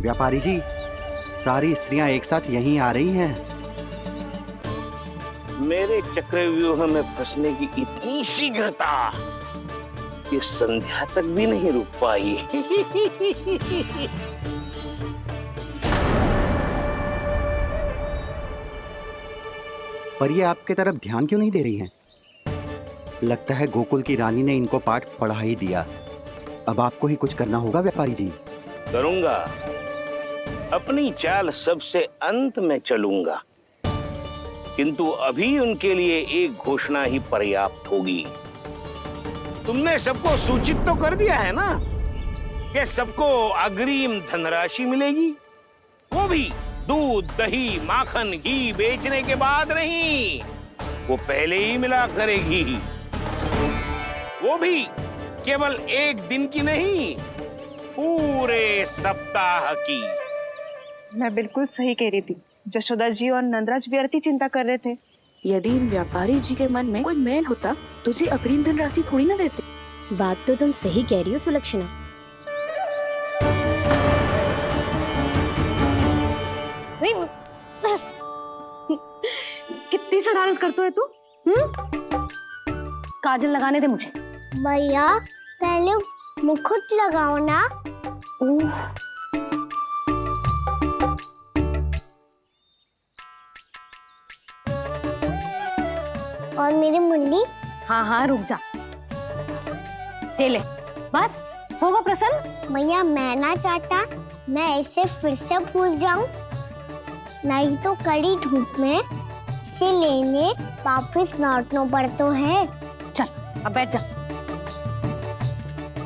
व्यापारी जी, सारी स्त्रियां एक साथ यहीं आ रही हैं। मेरे चक्रव्यूह में फंसने की इतनी शीघ्रता कि संध्या तक भी नहीं रुक पाई। पर ये आपके तरफ ध्यान क्यों नहीं दे रही हैं? लगता है गोकुल की रानी ने इनको पाठ पढ़ा ही दिया। अब आपको ही कुछ करना होगा व्यापारी जी। करूंगा, अपनी चाल सबसे अंत में चलूंगा, किंतु अभी उनके लिए एक घोषणा ही पर्याप्त होगी। तुमने सबको सूचित तो कर दिया है ना कि सबको अग्रिम धनराशि मिलेगी, वो भी दूध, दही, माखन, घी बेचने के बाद नहीं, वो पहले ही मिला करेगी। वो भी केवल एक दिन की नहीं, पूरे सप्ताह की। मैं बिल्कुल सही कह रही थी। जशोदा जी और नंदराज व्यर्थ ही चिंता कर रहे थे। यदि इन व्यापारी जी के मन में कोई मैल होता तुझे अग्रिम धनराशि थोड़ी ना देते। बात तो तुम सही कह रही हो सुलक्षणा। कितनी शरारत करते हो तू? काजल लगाने दे मुझे। भैया पहले मुकुट लगाओ ना। और मेरी मुन्नी। हाँ हाँ रुक जा, ले बस होगा प्रसन्न। भैया मैं ना चाहता मैं इसे फिर से भूल जाऊं, नहीं तो कड़ी धूप में इसे लेने वापस लौटना पड़ता है। चल अब बैठ जा,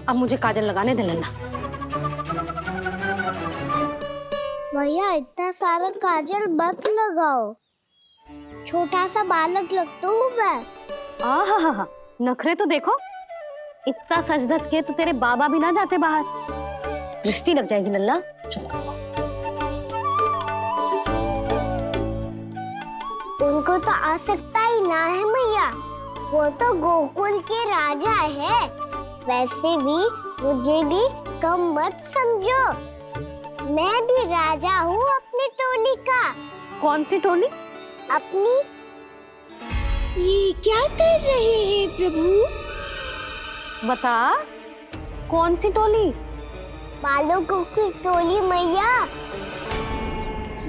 अब मुझे काजल लगाने दे लेना। भैया इतना सारा काजल मत लगाओ, छोटा सा बालक लगता हूँ मैं। आहा, नखरे तो देखो, इतना सज धज के तो तेरे बाबा भी ना जाते बाहर, दृष्टि लग जाएगी लल्ला। उनको तो आ सकता ही ना है भैया, वो तो गोकुल के राजा है। वैसे भी मुझे भी कम मत समझो, मैं भी राजा हूँ अपनी टोली का। कौन सी टोली? अपनी। ये क्या कर रहे हैं प्रभु? बता, कौन सी टोली? बालकों की टोली मैया,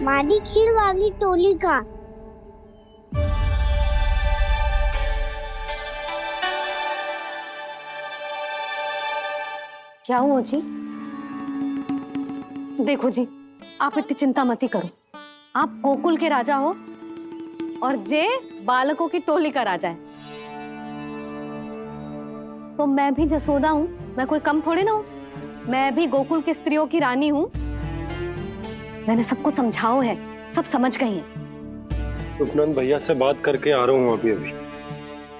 मारी खीर वाली टोली का। क्या हुआ जी? देखो जी, आप इतनी चिंता मत ही करो। आप गोकुल के राजा हो और जे बालकों की टोली का राजा है, तो मैं भी जसोदा हूँ, मैं कोई कम थोड़े ना हूँ। मैं भी गोकुल के स्त्रियों की रानी हूँ। मैंने सबको समझाओ है, सब समझ गई हैं। उपनंद भैया से बात करके आ रहा हूँ अभी।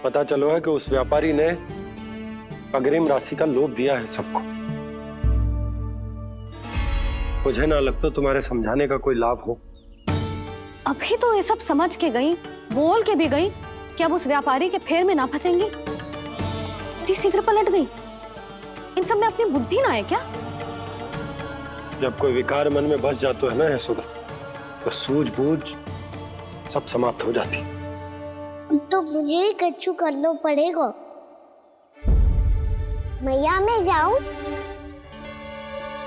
पता चलो है कि उस व्यापारी ने अग्रिम राशि का लोभ दिया है सबको। मुझे ना लगता तुम्हारे समझाने का कोई लाभ हो। अभी तो ये सब समझ के गई, बोल के भी गई कि अब उस व्यापारी के फेर में ना फंसेंगी। इतनी शीघ्र पलट गई, इन सब में अपनी बुद्धि ना है क्या? जब कोई विकार मन में बस जाता है ना यशोदा, तो सूझबूझ सब समाप्त हो जाती। तो मुझे ही कच्चू करना पड़ेगा। मैया मैं जाऊं?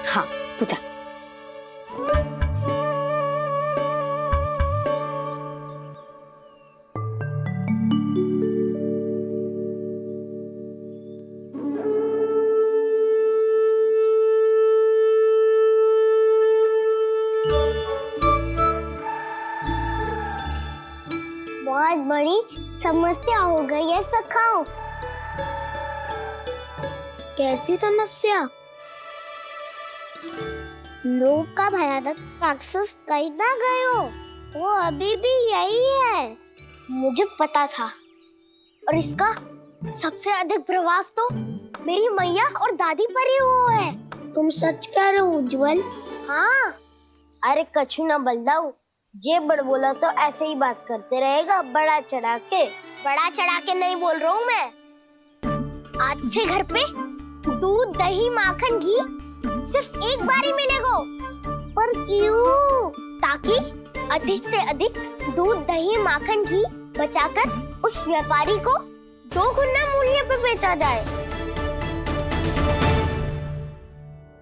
हाँ तू जा। बहुत बड़ी समस्या हो गई है सखाओ। कैसी समस्या? लोक का भयानक राक्षस कहीं ना गए हो, वो अभी भी यही है। मुझे पता था, और इसका सबसे अधिक प्रभाव तो मेरी मैया और दादी पर ही हुआ है। तुम सच कह रहे हो उज्जवल? हाँ। अरे कछु ना बलदाऊ, जे बड़ बोला तो ऐसे ही बात करते रहेगा बड़ा चढ़ा के। बड़ा चढ़ा के नहीं बोल रहा हूँ मैं। आज से घर पे दूध, दही, माखन, घी सिर्फ एक बार ही मिलेगा, पर क्यों? ताकि अधिक से अधिक दूध, दही, माखन, घी बचाकर उस व्यापारी को 2 गुना मूल्य पे बेचा जाए।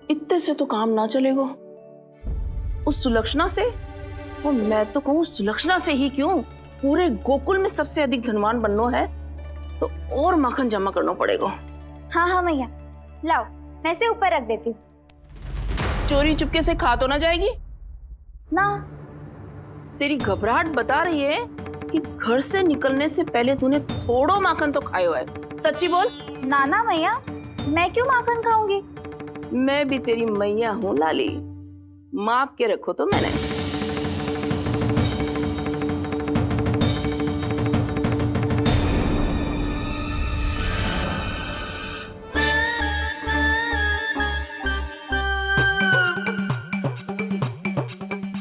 इतने से तो काम ना चलेगा। उस सुलक्षणा से, और मैं तो कहूँ सुलक्षणा से ही क्यों, पूरे गोकुल में सबसे अधिक धनवान बनना है तो और माखन जमा करना पड़ेगा। हाँ हाँ मैया, लाओ मैं इसे ऊपर रख देती हूँ। चोरी चुपके से खा तो ना जाएगी ना? तेरी घबराहट बता रही है कि घर से निकलने से पहले तूने थोड़ो माखन तो खायो है। सच्ची बोल। ना ना मैया, मैं क्यों माखन खाऊंगी? मैं भी तेरी मैया हूँ लाली, माप के रखो तो मैंने।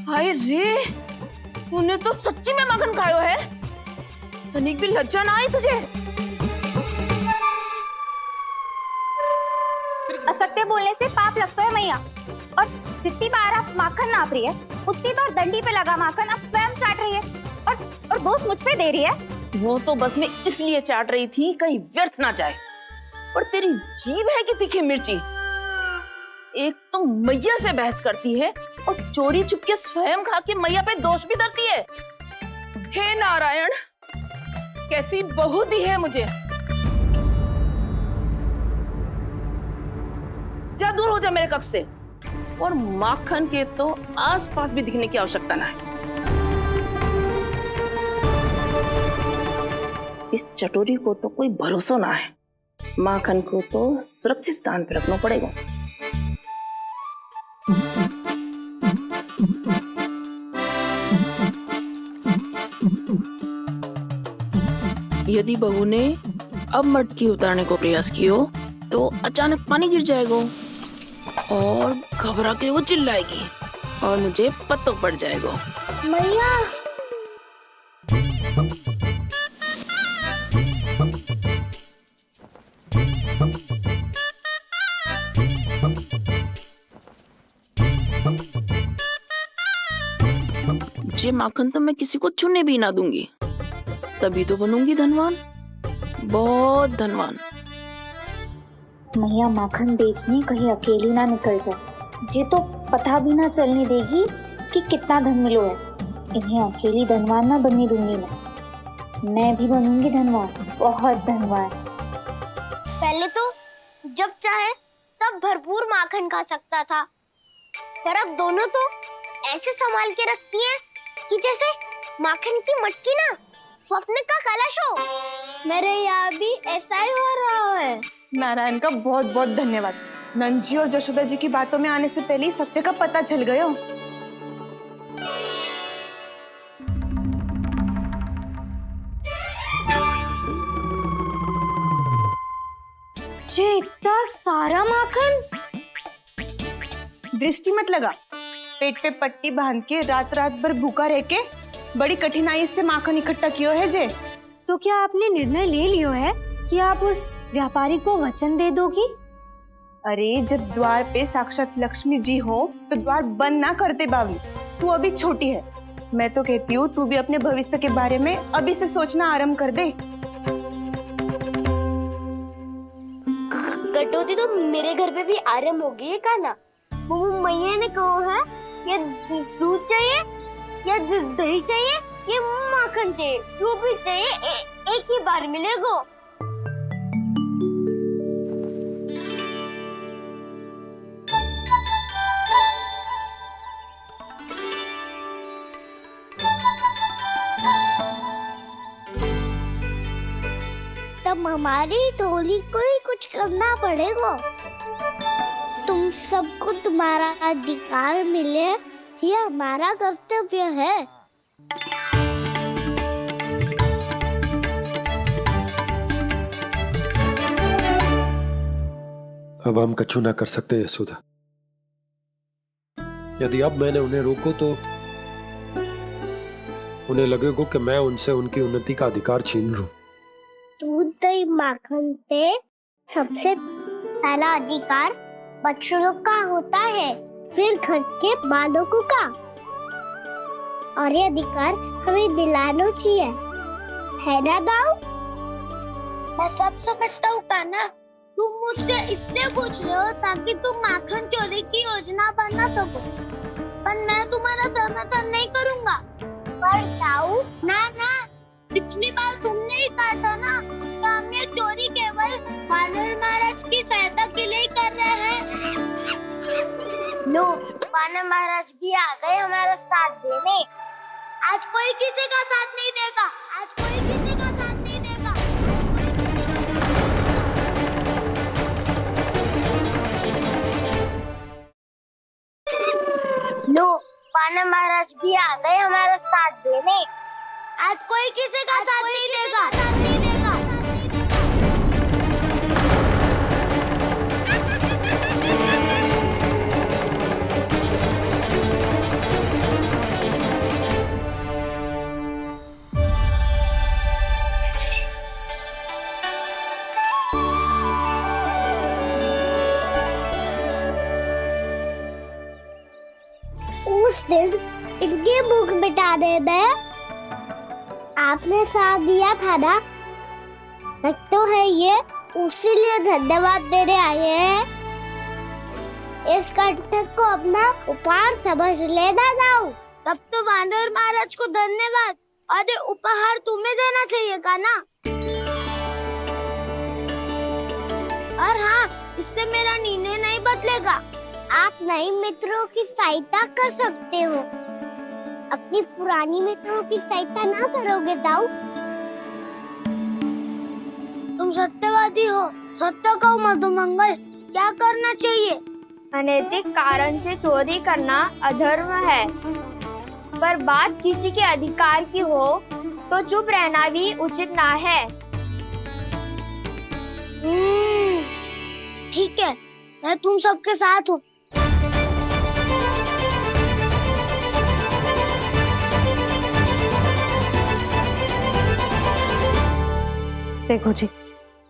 हाय रे, तूने तो सच्ची में माखन खायो है। तनिक भी लज्जा ना आई तुझे? असत्य बोलने से पाप लगता है मैया, और जितनी बार आप माखन नाप रही है उतनी बार डंडी पे लगा माखन आप स्वयं चाट रही है, और दोष मुझ पे दे रही है। वो तो बस मैं इसलिए चाट रही थी कहीं व्यर्थ ना जाए। और तेरी जीभ है कि तीखी मिर्ची। एक तो मैया से बहस करती है और चोरी चुपके स्वयं खा के मैया पे दोष भी धरती है। हे नारायण, कैसी बहू दी है मुझे। जा, दूर हो जा मेरे कक्ष से। और माखन के तो आसपास भी दिखने की आवश्यकता ना है। इस चटोरी को तो कोई भरोसा ना है। माखन को तो सुरक्षित स्थान पर रखना पड़ेगा। यदि बहू ने अब मटकी उतारने को प्रयास किया तो अचानक पानी गिर जाएगा और घबरा के वो चिल्लाएगी और मुझे पता पड़ जाएगा। मैया, ये माखन तो मैं किसी को छूने भी ना दूंगी, तभी तो बनूंगी धनवान, बहुत धनवान। मैया माखन बेचने कहीं अकेली ना निकल जाए। ये तो पता भी ना चलने देगी कि कितना धन मिलो है। इन्हें अकेली धनवान ना बनने दूंगी मैं भी बनूंगी धनवान, बहुत धनवान। पहले तो जब चाहे तब भरपूर माखन खा सकता था, पर अब दोनों तो ऐसे संभाल के रखती हैं कि जैसे माखन की मटकी ना स्वप्न का कलश हो। मेरे यहाँ भी ऐसा ही हो रहा है। नारायण का बहुत बहुत धन्यवाद। नंजी और जशोदा जी की बातों में आने से पहले ही सत्य का पता चल गया। ये इतना सारा माखन? दृष्टि मत लगा। पेट पे पट्टी बांध के रात रात भर भूखा रह के बड़ी कठिनाई से माखन इकट्ठा किया है जे। तो क्या आपने निर्णय ले लियो है कि आप उस व्यापारी को वचन दे दोगी? अरे जब द्वार पे साक्षात लक्ष्मी जी हो तो द्वार बंद ना करते बावली। तू अभी छोटी है। मैं तो कहती हूँ तू भी अपने भविष्य के बारे में अभी से सोचना आरंभ कर दे। कटौती तो मेरे घर पे भी आरंभ हो गई है खाना। वो मैया ने कहा है या दूध चाहिए या दही चाहिए या माखन चाहिए, जो भी चाहिए एक ही बार मिलेगा। तब हमारी टोली को ही कुछ करना पड़ेगा। तुम सबको तुम्हारा अधिकार मिले, ये हमारा कर्तव्य है। अब हम कछु ना कर सकते यशोदा। यदि अब मैंने उन्हें रोको तो उन्हें लगेगा कि मैं उनसे उनकी उन्नति का अधिकार छीन लूं। दूध, दही, माखन पे सबसे पहला अधिकार बछड़ों का होता है। फिर घर के बालकों का। और ये अधिकार हमें दिलाना चाहिए, है ना दाऊ? मैं सब समझता हूँ कान्हा, तुम मुझसे इसलिए पूछ रहे हो ताकि तुम माखन चोरी की योजना बना सको, पर मैं तुम्हारा समर्थन नहीं करूँगा। पर दाऊ, ना ना, पिछली बार तुमने ही कहा था ना कि हम ये चोरी केवल वानर महाराज की सहायता के लिए कर रहे हैं। लो, वानर महाराज भी आ गए हमारा साथ देने। आज कोई किसी का साथ नहीं देगा, आज कोई किसी का साथ नहीं देगा। लो, वानर महाराज भी आ गए हमारा साथ देने। आज कोई किसी का साथ नहीं देगा, साथ नहीं देगा। उस दिन इनकी भूख मिटाने में आपने साथ दिया था ना, लगता है ये उसी लिए धन्यवाद देने आए हैं। इस कंटक को अपना उपहार समझ लेना जाओ। तब तो वानर महाराज को धन्यवाद और ये उपहार तुम्हें देना चाहिए का ना। और हाँ, इससे मेरा निर्णय नहीं बदलेगा। आप नए मित्रों की सहायता कर सकते हो, अपनी पुरानी मित्रों की सहायता ना करोगे दाऊ? तुम सत्यवादी हो, सत्य कहो मधुमंगल, क्या करना चाहिए? अनैतिक कारण से चोरी करना अधर्म है, पर बात किसी के अधिकार की हो तो चुप रहना भी उचित ना है। ठीक है, मैं तुम सबके साथ हूँ। देखो जी,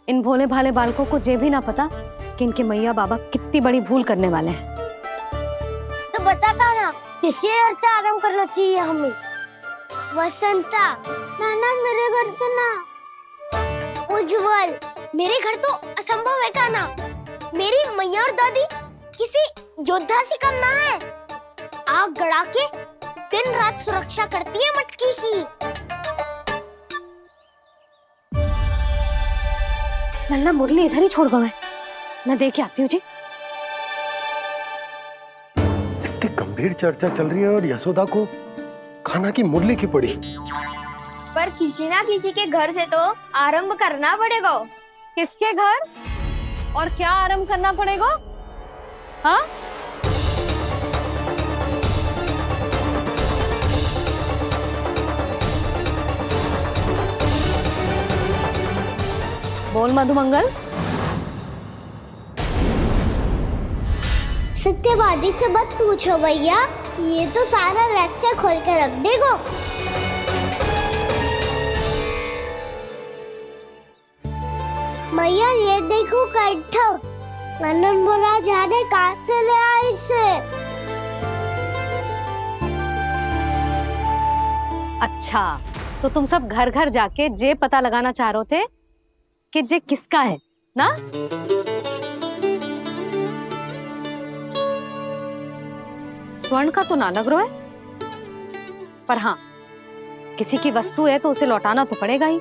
इन भोले भाले बालकों को ये भी ना पता कि इनके मैया बाबा कितनी बड़ी भूल करने वाले हैं। तो बताता ना, किसी घर से आराम करना चाहिए हमें। वसंता, ना मेरे घर से ना। उज्जवल, मेरे घर तो असंभव है का ना। मेरी मैया और दादी किसी योद्धा से कम ना है। आग गड़ा के दिन रात सुरक्षा करती है मटकी की। लल्ला मुरली इधर ही छोड़ गए, मैं देख के आती हूँ जी। इतनी गंभीर चर्चा चल रही है और यशोदा को खाना की मुरली की पड़ी। पर किसी ना किसी के घर से तो आरंभ करना पड़ेगा। किसके घर और क्या आरंभ करना पड़ेगा? हाँ, बोल मधुमंगल। सत्यवादी से मत पूछो भैया, ये तो सारा रहस्य खोल के रख देगा। भैया ये देखो कंठक, वानर महाराज जाने कहाँ से ले आए इसे। अच्छा, तो तुम सब घर घर जाके जे पता लगाना चाह रहे थे कि जे किसका है ना? स्वर्ण का तो ना लग रहा है, पर हाँ, किसी की वस्तु है तो उसे लौटाना तो पड़ेगा ही।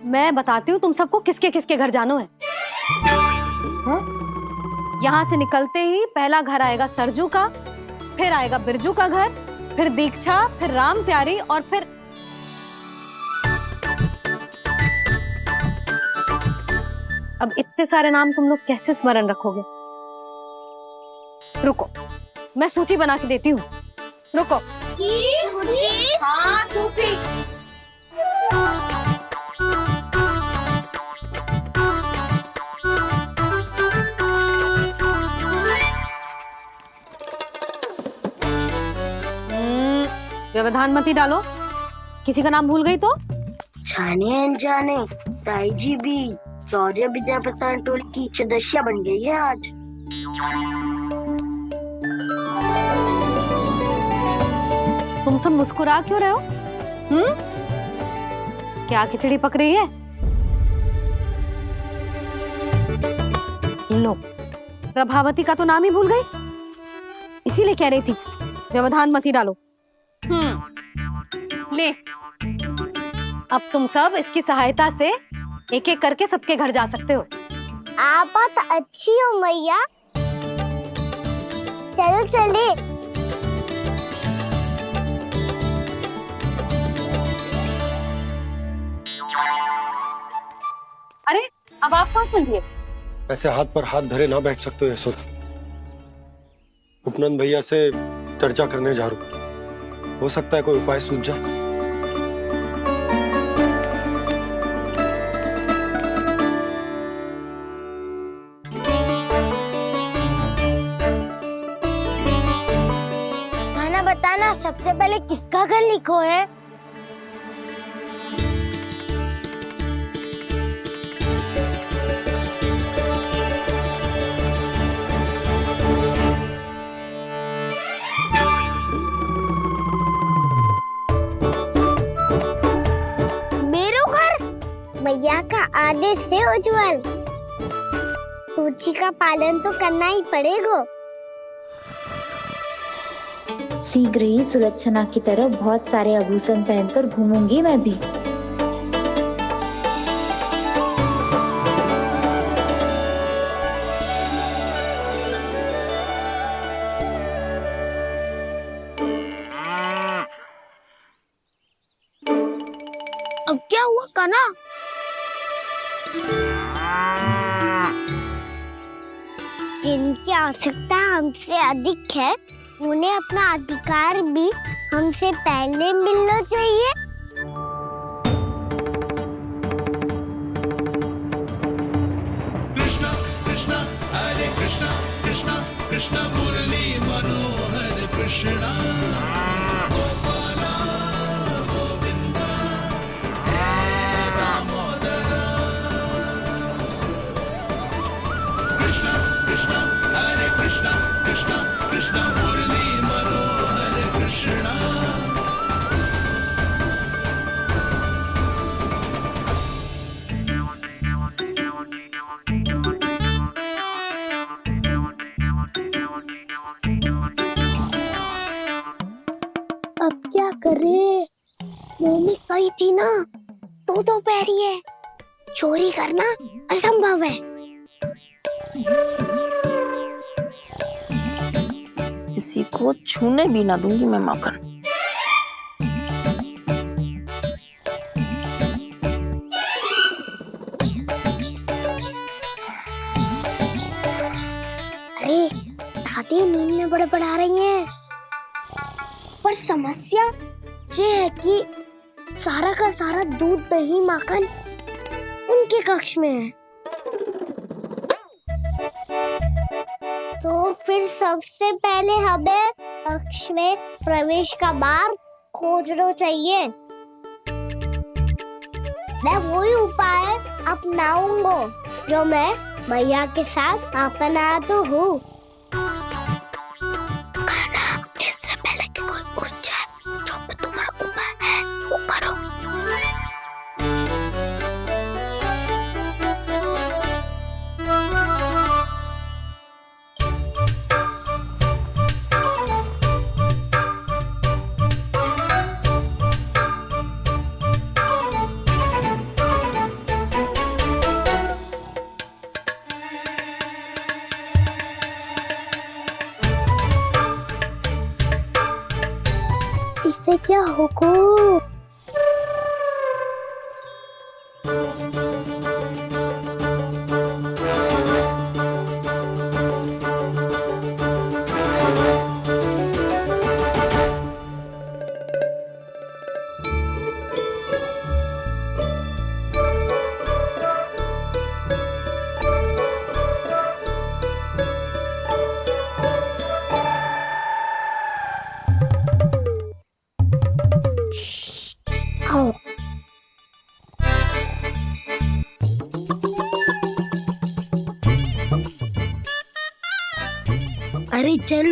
मैं बताती हूँ तुम सबको किसके किसके घर जाना है। यहाँ से निकलते ही पहला घर आएगा सरजू का, फिर आएगा बिरजू का घर, फिर दीक्षा, फिर राम प्यारी और फिर अब इतने सारे नाम तुम लोग कैसे स्मरण रखोगे? रुको, मैं सूची बना के देती हूँ। रुको। हाँ, व्यवधान मत ही डालो, किसी का नाम भूल गई तो? जाने अनजाने ताई जी भी शौर्य विद्या प्रसारण टोली की सदस्य बन गई है आज। तुम सब मुस्कुरा क्यों रहे हो? क्या खिचड़ी पक रही है? लो, प्रभावती का तो नाम ही भूल गई। इसीलिए कह रही थी व्यवधान मत ही डालो। ले, अब तुम सब इसकी सहायता से एक एक करके सबके घर जा सकते हो। आप बहुत अच्छी हो मैया। चलो चले। अरे, अब आप कहाँ चल दिए? ऐसे हाथ पर हाथ धरे ना बैठ सकते हो यशोदा। उपनंद भैया से चर्चा करने जा रहा हूं, हो सकता है कोई उपाय सूझ जाए। खाना बताना, सबसे पहले किसका घर लिखो है? मैया का आदेश से उज्जवल, सूची का पालन तो करना ही पड़ेगा। शीघ्र ही सुलक्षणा की तरह बहुत सारे आभूषण पहनकर घूमूंगी मैं भी। अब क्या हुआ कान्हा? जिनकी आवश्यकता हमसे अधिक है, उन्हें अपना अधिकार भी हमसे पहले मिलना चाहिए। कृष्णा कृष्णा हरे कृष्णा कृष्णा कृष्णा मुरली मनोहर कृष्णा गोपाला गोविंदा हे दामोदरा। कृष्णा कृष्णा हरे कृष्णा कृष्णा कृष्णा मुरली मनोहर कृष्णा। अब क्या करे? मम्मी कही थी ना, दो पैरी है, चोरी करना असंभव है। किसी को छूने भी ना दूंगी मैं माखन। अरे दादी नींद में बड़बड़ा रही हैं, पर समस्या ये है कि सारा का सारा दूध दही माखन उनके कक्ष में है। तो फिर सबसे पहले हमें कक्ष में प्रवेश का मार्ग खोजना चाहिए। मैं वही उपाय अपनाऊंगा जो मैं मैया के साथ अपना तो हूँ। इससे पहले कि कोई पूछ जाए, जो भी तुम्हारा उपाय है वो करो। इससे क्या होगा? आओ। अरे चल।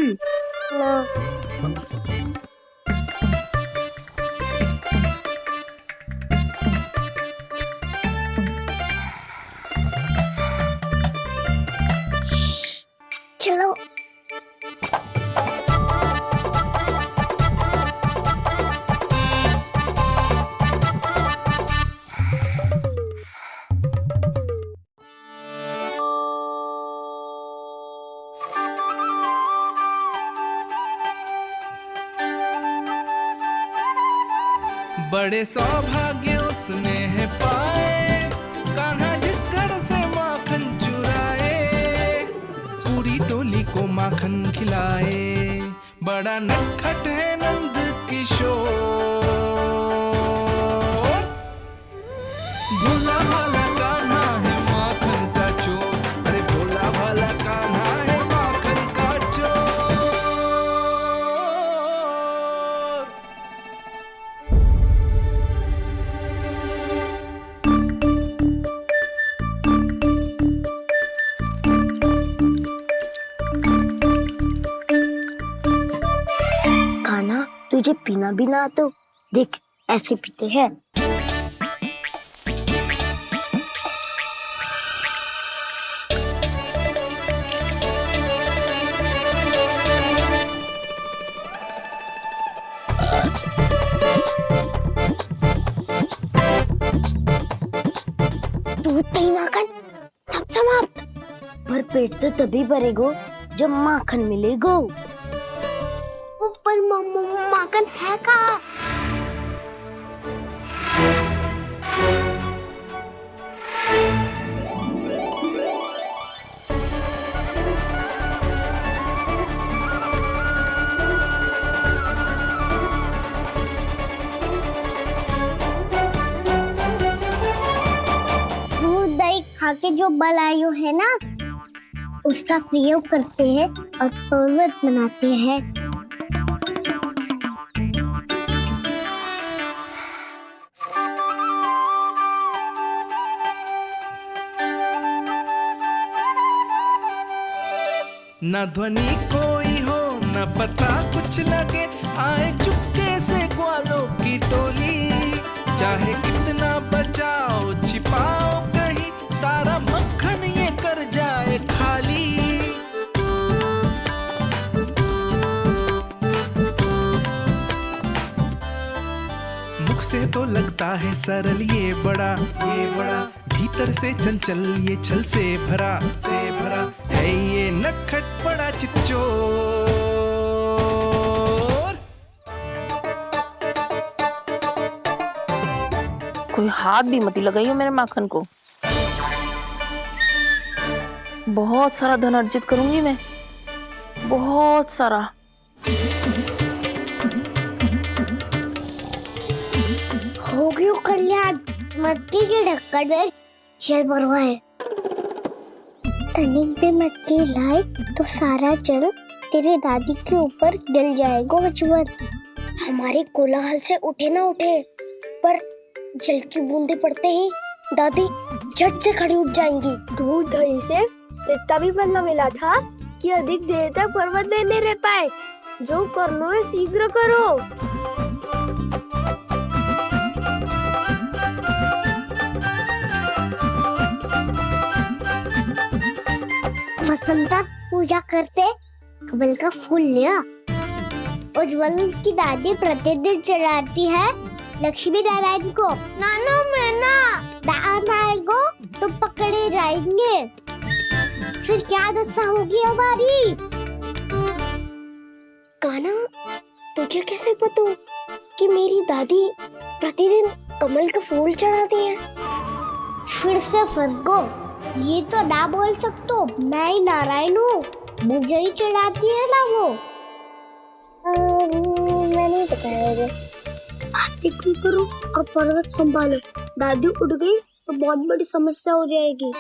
बड़े सौभाग्य उसने है पाए, कान्हा जिस घर से माखन चुराए, पूरी टोली को माखन खिलाए, बड़ा नटखट है नंद किशोर। भोला भाला कान्हा है माखन का चोर, अरे भोला भाला कान्हा है माखन का चोर। कान्हा, तुझे पीना भी ना तो देख ऐसे पीते हैं। दूध दही माखन सब समाप्त, पर पेट तो तभी भरेगो जब माखन मिलेगो। पर माखन है कहाँ? दूध दही खा के जो बलायु है ना, उसका प्रयोग करते हैं और पर्वत बनाते हैं। न ध्वनि कोई हो न पता कुछ लगे, आए चुपके से ग्वालों की टोली, चाहे कितना बचाओ छिपाओ कहीं, सारा मक्खन ये कर जाए खाली। मुख से तो लगता है सरल ये बड़ा भीतर से चंचल ये छल से भरा है ये नटखट बड़ा चिकचोर। कोई हाथ भी मत लगाइयो मेरे माखन को। बहुत सारा धन अर्जित करूंगी मैं, बहुत सारा। हो गयो कल्याण, मटकी के ढक्कन में जल भरवा है। टर्निंग पे मटकी लाए तो सारा जल तेरे दादी के ऊपर गिर जाएगा बचवन। हमारे कोलाहल से उठे ना उठे, पर जल की बूंदे पड़ते ही दादी झट से खड़ी उठ जाएंगी। दूध दही से इतना भी बदला मिला था कि अधिक देर तक पर्वत में नहीं रह पाए। जो करना है शीघ्र करो। वसंता पूजा करते कमल का फूल लिया। उज्ज्वल की दादी प्रतिदिन चढ़ाती है लक्ष्मी नारायण को। नाना मैं ना आएगो तो पकड़े जाएंगे, फिर क्या दशा होगी हमारी। कान्हा, तुझे कैसे पता कि मेरी दादी प्रतिदिन कमल का फूल चढ़ाती है? फिर से फंस गो। ये तो ना बोल सकतो, मैं ही नारायण हूँ, मुझे ही चढ़ाती है ना वो। मैं नहीं बताया। बातें क्यों करो और पर्वत संभालो। दादी उठ गई तो बहुत बड़ी समस्या हो जाएगी।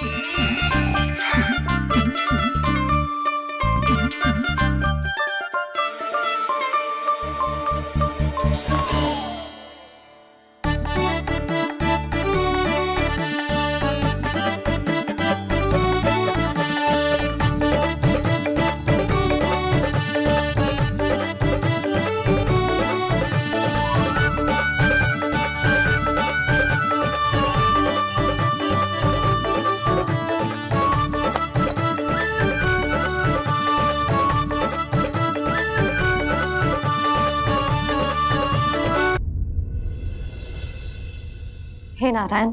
हे नारायण,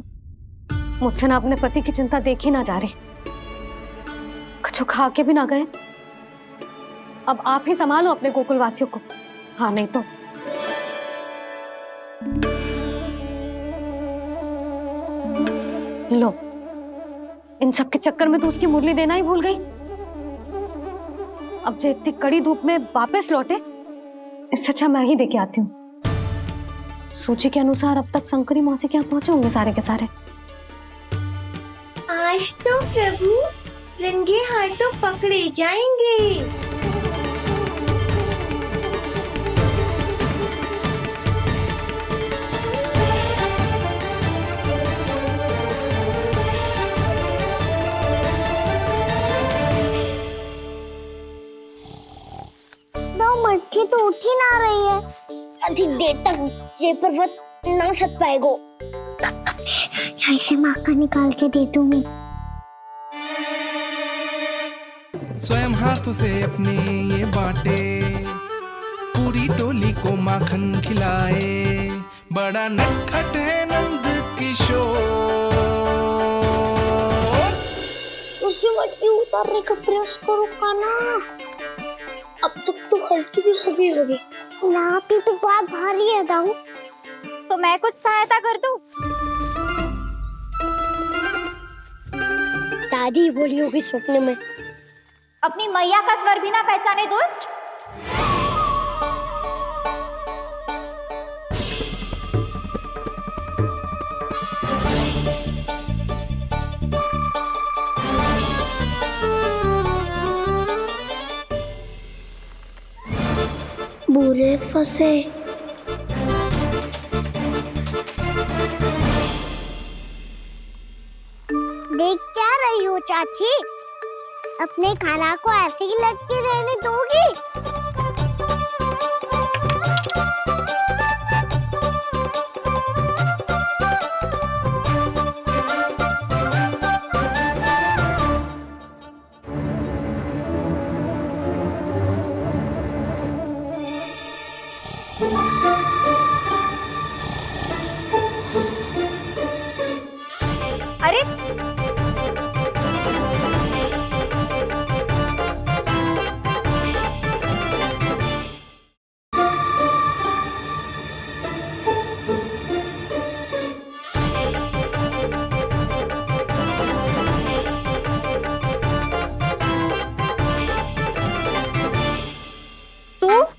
मुझसे ना अपने पति की चिंता देखी ना जा रही, कुछ खा के भी ना गए। अब आप ही संभालो अपने गोकुलवासियों को। हाँ नहीं तो लो, इन सब के चक्कर में तो उसकी मुरली देना ही भूल गई। अब जो इतनी कड़ी धूप में वापस लौटे, इससे अच्छा मैं ही देके आती हूँ। सूची के अनुसार अब तक शंकरी मौसी के यहाँ पहुंचे होंगे सारे के सारे। आज तो प्रभु रंगे हाथों पकड़े जाएंगे। मटकी तो उठ ही ना रही है। अधिक देर तक जे पर्वत ना सक पाएगो। यहाँ से माखन निकाल के दे दूंगी। स्वयं हाथों से अपने ये बांटे, पूरी टोली को माखन खिलाए। बड़ा नटखट है नंद किशोर। उसे मटकी उतारने का प्रयास करो काना। अब तक तो हल्की भी होगी। ना भी तो बात भारी है दाऊ। तो मैं कुछ सहायता कर दूं? दादी बोली होगी सपने में। अपनी मैया का स्वर भी ना पहचाने दोस्त। बुरे फंसे। देख क्या रही हो चाची? अपने खाना को ऐसे ही लटके रहने दोगी? अरे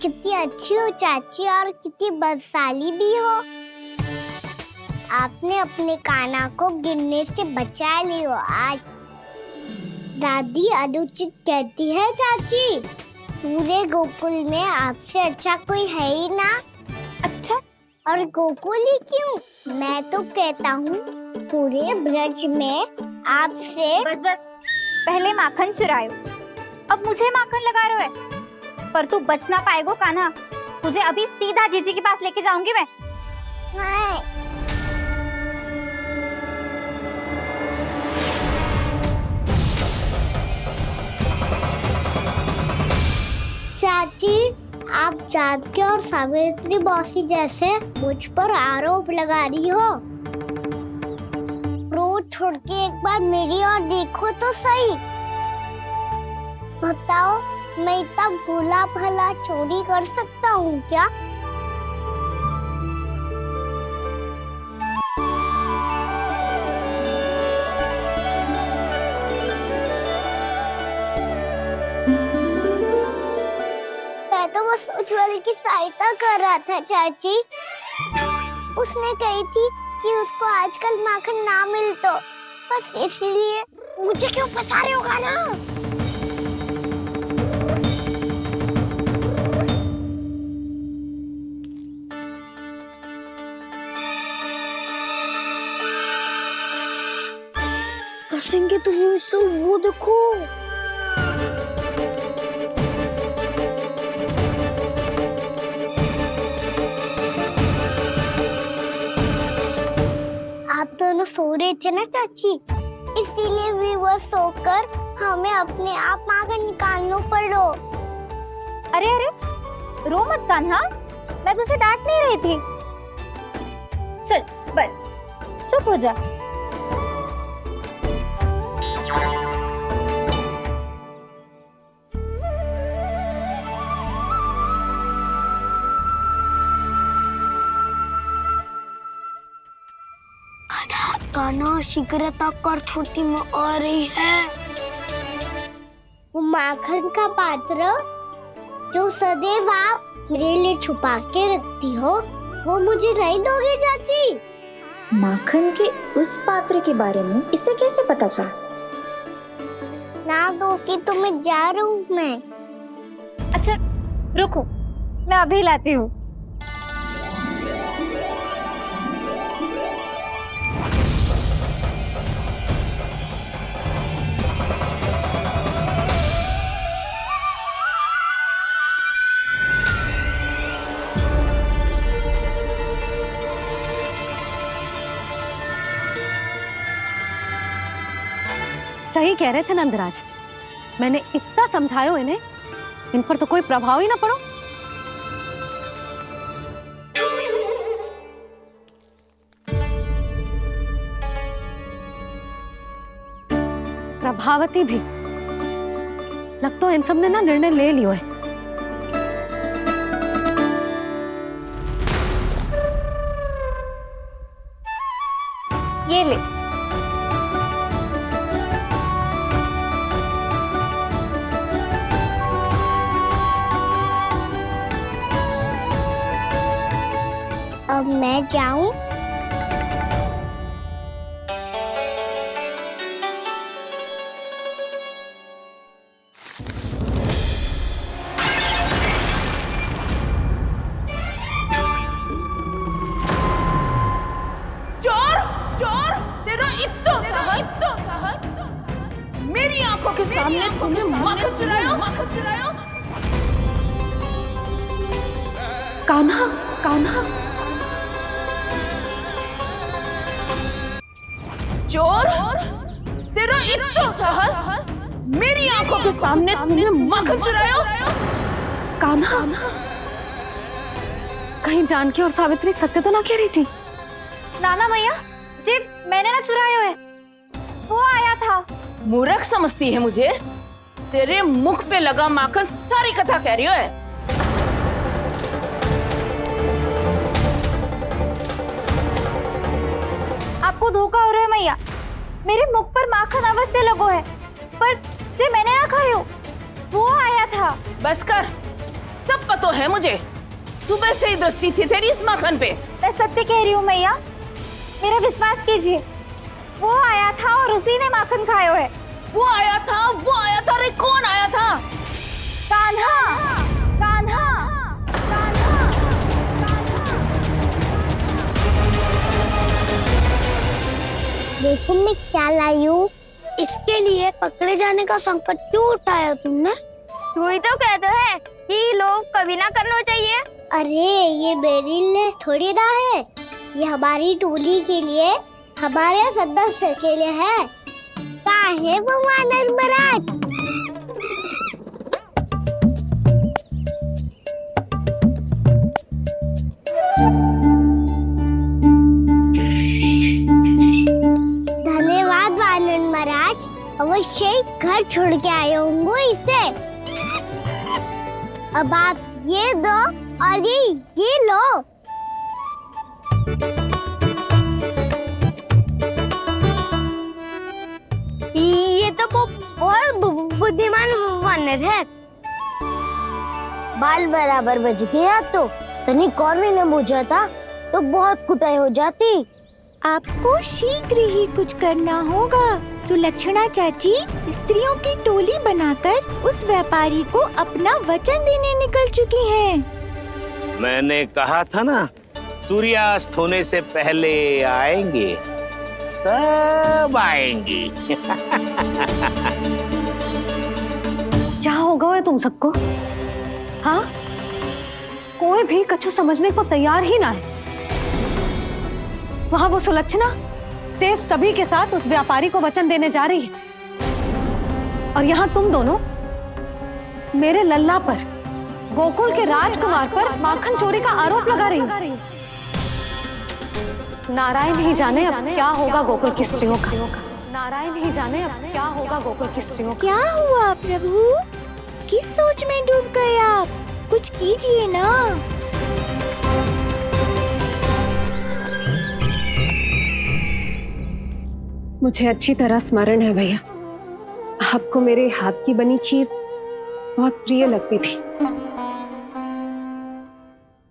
कितनी अच्छी हो चाची और कितनी बदसाली भी हो। आपने अपने काना को गिरने से बचा ली हो आज। दादी अनुचित कहती है चाची, पूरे गोकुल में आपसे अच्छा कोई है ही ना। अच्छा, और गोकुल ही क्यों? मैं तो कहता हूँ पूरे ब्रज में आपसे। बस पहले माखन चुरायो, अब मुझे माखन लगा रहे हो। पर तू बच ना पाएगो कान्हा। तुझे अभी सीधा जीजी के पास लेके जाऊंगी मैं। चाची, आप जानकी और सावित्री मौसी जैसे मुझ पर आरोप लगा रही हो। रोज छोड़ के एक बार मेरी ओर देखो तो सही। बताओ, मैं इतना भोला भला चोरी कर सकता हूँ क्या? मैं तो बस उज्जवल की सहायता कर रहा था चाची। उसने कही थी कि उसको आजकल माखन ना मिल तो बस इसलिए। मुझे क्यों फंसा रहे हो ना? कसेंगे तो वो देखो। आप दोनों सो रहे थे ना चाची, इसीलिए व्यूअर्स सोकर हमें अपने आप माखन निकालना पड़ो। अरे रो मत कान्हा, मैं तुझे डांट नहीं रही थी। चल बस चुप हो जा। कान्हा शीघ्रता कर, छोटी माँ आ रही है। वो माखन का पात्र जो सदैव आप मेरे लिए छुपा के रखती हो, वो मुझे नहीं दोगे चाची? माखन के उस पात्र के बारे में इसे कैसे पता चला? ना दोगे तो मैं जा रहा हूँ मैं। अच्छा रुको, मैं अभी लाती हूँ। सही कह रहे थे नंदराज, मैंने इतना समझायो इन्हें, इन पर तो कोई प्रभाव ही ना पड़ो। प्रभावती भी लग तो इन सब ने ना निर्णय ले लियो है। ये ले। अब मैं जाऊं? चोर चोर, तेरा इत्तो साहस, मेरी आंखों के सामने तुमने माखन चुरायो। कान्हा कान्हा, चोर, तेरा इत्तो साहस, मेरी आंखों के सामने तुमने माखन चुरायो। कान्हा, कहीं जानकी और सावित्री सत्य तो ना कह रही थी? नाना मैया जी, मैंने ना चुराया है, वो आया था। मूर्ख समझती है मुझे? तेरे मुख पे लगा माखन सारी कथा कह रही है। आपको धोखा हो रहा है मैया, मेरे मुख पर माखन अवश्य लगो है, पर जे मैंने ना खायो, वो आया था। बस कर, सब पता है मुझे, सुबह से ही दृष्टि थी तेरी इस माखन पे। मैं सत्य कह रही हूँ मैया, मेरा विश्वास कीजिए, वो आया था और उसी ने माखन खायो है। वो आया था, अरे कौन आया था? कान्हा, कान्हा, कान्हा। देखो मैं क्या लाई हूँ। इसके लिए पकड़े जाने का संकट क्यों उठाया तुमने? तू ही तो कहता है कि लोग कभी ना करना चाहिए। अरे ये मेरे लिए थोड़ी ना है, ये हमारी टोली के लिए, हमारे सदस्य के लिए है। काहे वो वानर महाराज? धन्यवाद वानर महाराज, अवश्य ही घर छोड़ के आए होंगे इसे। अब आप ये दो और ये लो। ये तो बहुत बुद्धिमान वानर है। बाल बराबर बज गया तो तनिक और भी न बुझा था तो बहुत कुटाई हो जाती। आपको शीघ्र ही कुछ करना होगा। सुलक्षणा चाची स्त्रियों की टोली बनाकर उस व्यापारी को अपना वचन देने निकल चुकी हैं। मैंने कहा था ना, सूर्यास्त होने से पहले आएंगे, सब आएंगे। क्या होगा है तुम सबको? हाँ, कोई भी कछु समझने को तैयार ही ना है। वहां वो सुलक्षणा से सभी के साथ उस व्यापारी को वचन देने जा रही है, और यहाँ तुम दोनों मेरे लल्ला पर, गोकुल के राजकुमार पर माखन चोरी का आरोप लगा रही हो। नारायण ही जाने अब क्या होगा गोकुल की स्त्रियों का। नारायण ही जाने अब क्या होगा गोकुल की स्त्रियों का। क्या हुआ प्रभु? किस सोच में डूब गए आप? कुछ कीजिए ना। मुझे अच्छी तरह स्मरण है भैया, आपको मेरे हाथ की बनी खीर बहुत प्रिय लगती थी।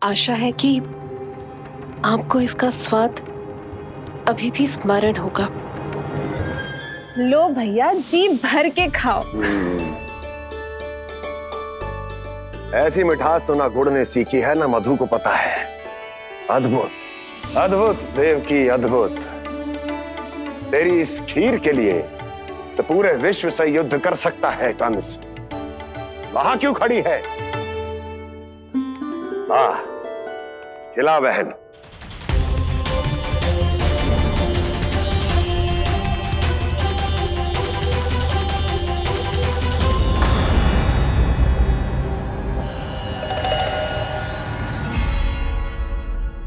आशा है कि आपको इसका स्वाद अभी भी स्मरण होगा। लो भैया, जी भर के खाओ। ऐसी मिठास तो ना गुड़ ने सीखी है ना मधु को पता है। अद्भुत अद्भुत देवकी, अद्भुत। तेरी इस खीर के लिए तो पूरे विश्व से युद्ध कर सकता है कंस। वहां क्यों खड़ी है? खिला बहन।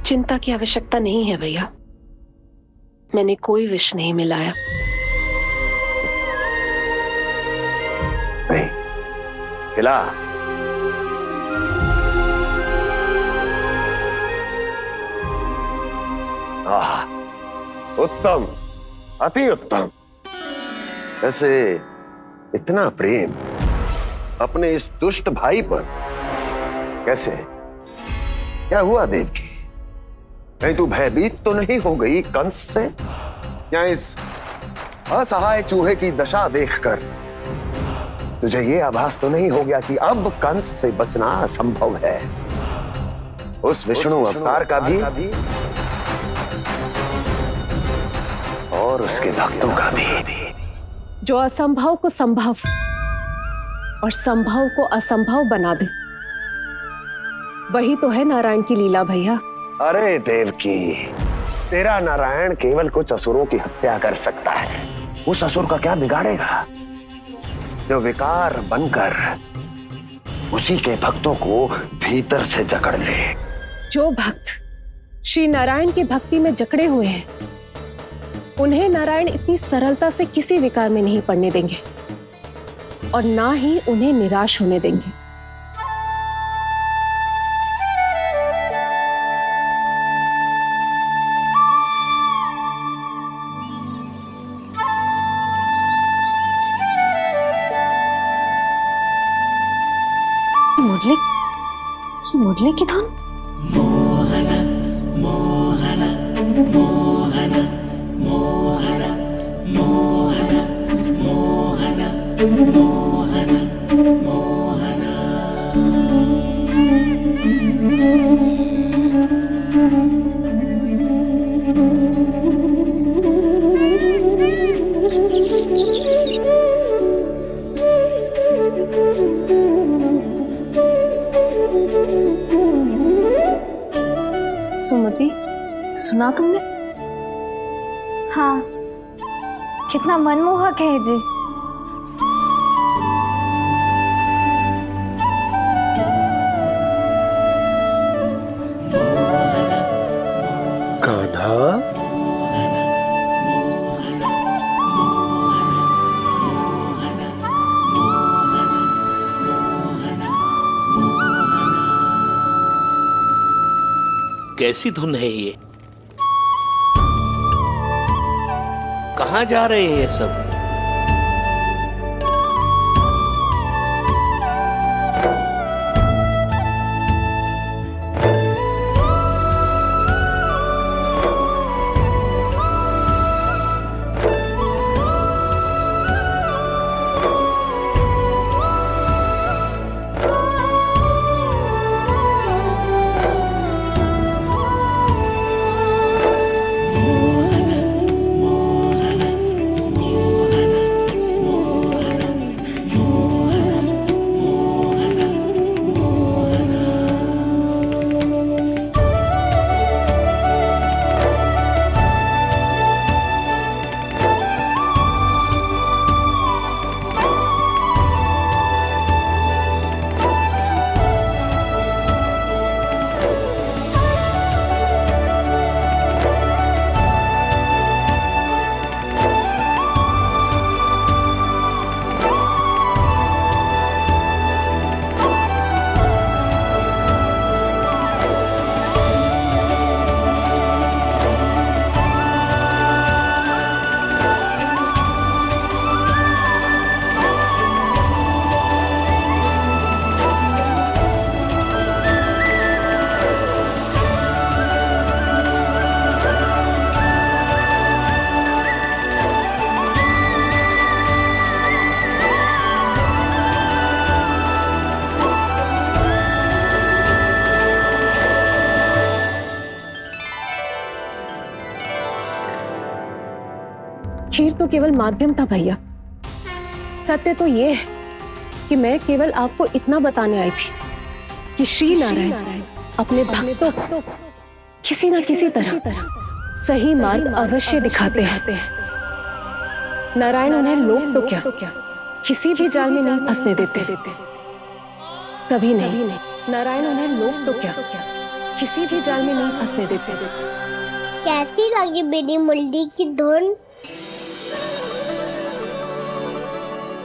चिंता की आवश्यकता नहीं है भैया, मैंने कोई विष नहीं मिलाया। नहीं, खिला। उत्तम, अति उत्तम। वैसे इतना प्रेम अपने इस दुष्ट भाई पर कैसे? क्या हुआ देवकी? कहीं तू भयभीत तो नहीं हो गई कंस से? या इस असहाय चूहे की दशा देखकर तुझे ये आभास तो नहीं हो गया कि अब कंस से बचना असंभव है? उस विष्णु अवतार का भी और उसके भक्तों का भी। जो असंभव को संभव और संभव को असंभव बना दे, वही तो है नारायण की लीला भैया। अरे देवकी, तेरा नारायण केवल कुछ असुरों की हत्या कर सकता है। उस असुर का क्या बिगाड़ेगा जो विकार बनकर उसी के भक्तों को भीतर से जकड़ ले। जो भक्त श्री नारायण की भक्ति में जकड़े हुए हैं, उन्हें नारायण इतनी सरलता से किसी विकार में नहीं पड़ने देंगे और ना ही उन्हें निराश होने देंगे। मुरली की धुन। मोहना मोहना मोहना मोहना मोहना मोहना मोहना मोहना। सुमति, सुना तुमने? हाँ, कितना मनमोहक है जी। कान्हा, कैसी धुन है ये? कहाँ जा रहे हैं ये सब? खीर तो केवल माध्यम था भैया। सत्य तो ये है कि मैं केवल आपको इतना बताने आई थी कि श्री नारायण अपने भक्तों को किसी न किसी तरह सही मार्ग अवश्य दिखाते हैं। नारायण उन्हें लोग तो क्या किसी भी जाल में नहीं फंसने देते, कभी नहीं। नारायण उन्हें लोग तो क्या किसी भी जाल में नहीं फंसने देते। कैसी लगी मेरी मुरली की धुन?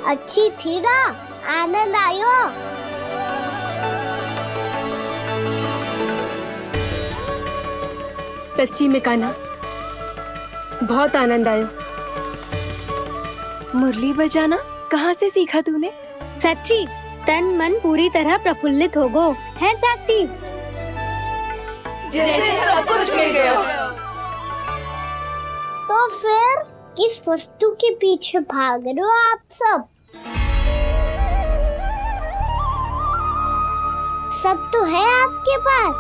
अच्छी थी ना? आनंद आयो? सच्ची में कान्हा, बहुत आनंद आया। मुरली बजाना कहाँ से सीखा तूने? चाची, तन मन पूरी तरह प्रफुल्लित हो गो है चाची। जैसे सब कुछ मिल गया। तो फिर किस वस्तु के पीछे भाग रहे हो आप सब? सब तो है आपके पास।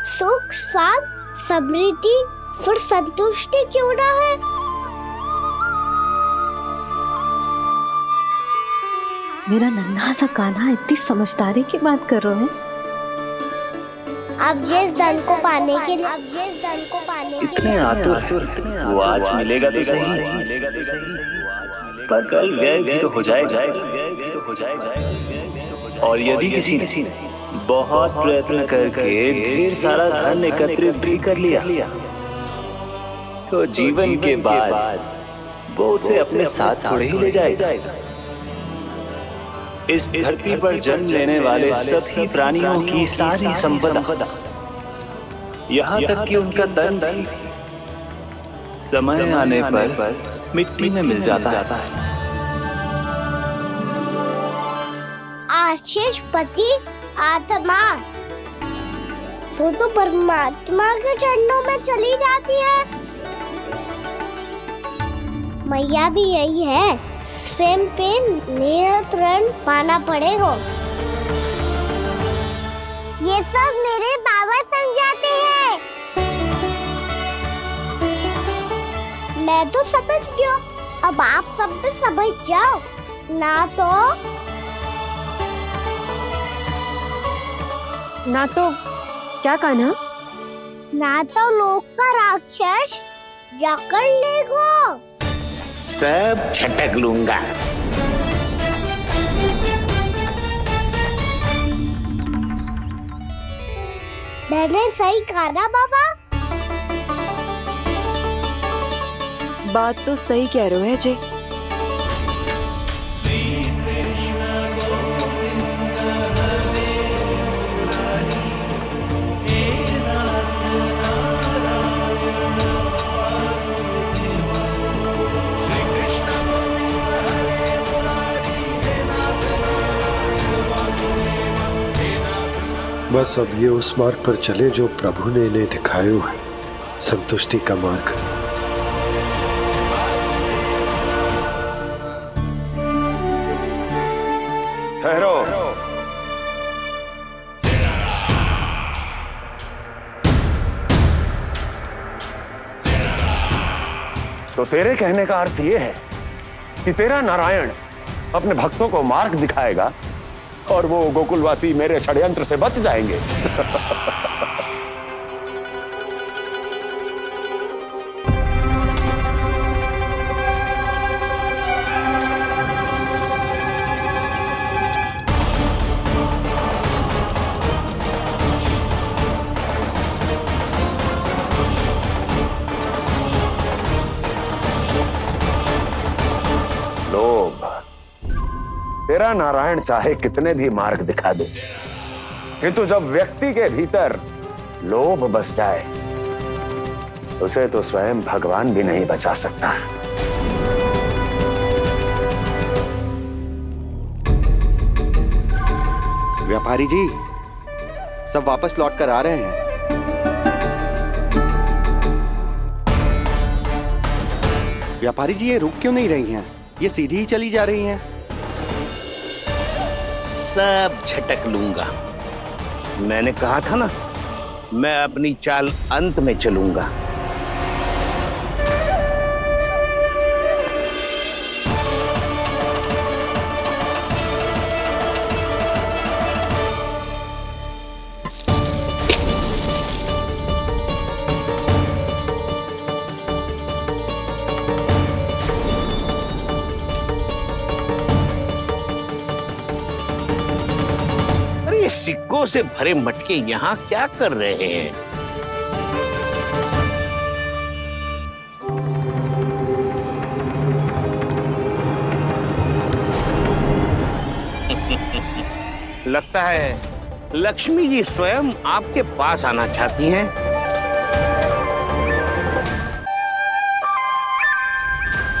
सुख, स्वाद, समृद्धि, फिर संतुष्टि क्यों ना है? मेरा नन्हा सा कान्हा इतनी समझदारी की बात कर रहे हैं। अब जिस धन को पाने के लिए इतने आतुर वो आज मिलेगा तो सही, पर कल व्यय भी तो हो जाएगा। और यदि किसी ने बहुत प्रयत्न करके ढेर सारा धन एकत्रित भी कर लिया, तो जीवन के बाद वो उसे अपने साथ थोड़े ही ले जाएगा। इस धरती पर जन्म लेने वाले सभी प्राणियों की सारी संपदा, यहाँ तक कि उनका तन भी समय आने पर मिट्टी में मिल जाता है। आशीष पति आत्मा वो तो परमात्मा के चरणों में चली जाती है। मैया भी यही है, स्वयं पे नियंत्रण पाना पड़ेगा। ये सब मेरे बाबा समझाते हैं। मैं तो समझ गया, अब आप सब भी समझ जाओ ना तो क्या कान्हा? ना तो लोक का राक्षस जकड़ लेगा। सब झटक लूंगा। मैंने सही कहा ना बाबा? बात तो सही कह रहे हो अजय। बस अब ये उस मार्ग पर चले जो प्रभु ने इन्हें दिखाया है, संतुष्टि का मार्ग। ठहरो। तो तेरे कहने का अर्थ यह है कि तेरा नारायण अपने भक्तों को मार्ग दिखाएगा और वो गोकुलवासी मेरे षड्यंत्र से बच जाएंगे। लोभ, तेरा नारायण चाहे कितने भी मार्ग दिखा दे, किंतु जब व्यक्ति के भीतर लोभ बस जाए, उसे तो स्वयं भगवान भी नहीं बचा सकता। व्यापारी जी, सब वापस लौट कर आ रहे हैं। व्यापारी जी, ये रुक क्यों नहीं रही हैं? ये सीधी ही चली जा रही हैं। सब झटक लूंगा। मैंने कहा था ना, मैं अपनी चाल अंत में चलूंगा। सिक्कों से भरे मटके यहाँ क्या कर रहे हैं? लगता है लक्ष्मी जी स्वयं आपके पास आना चाहती हैं।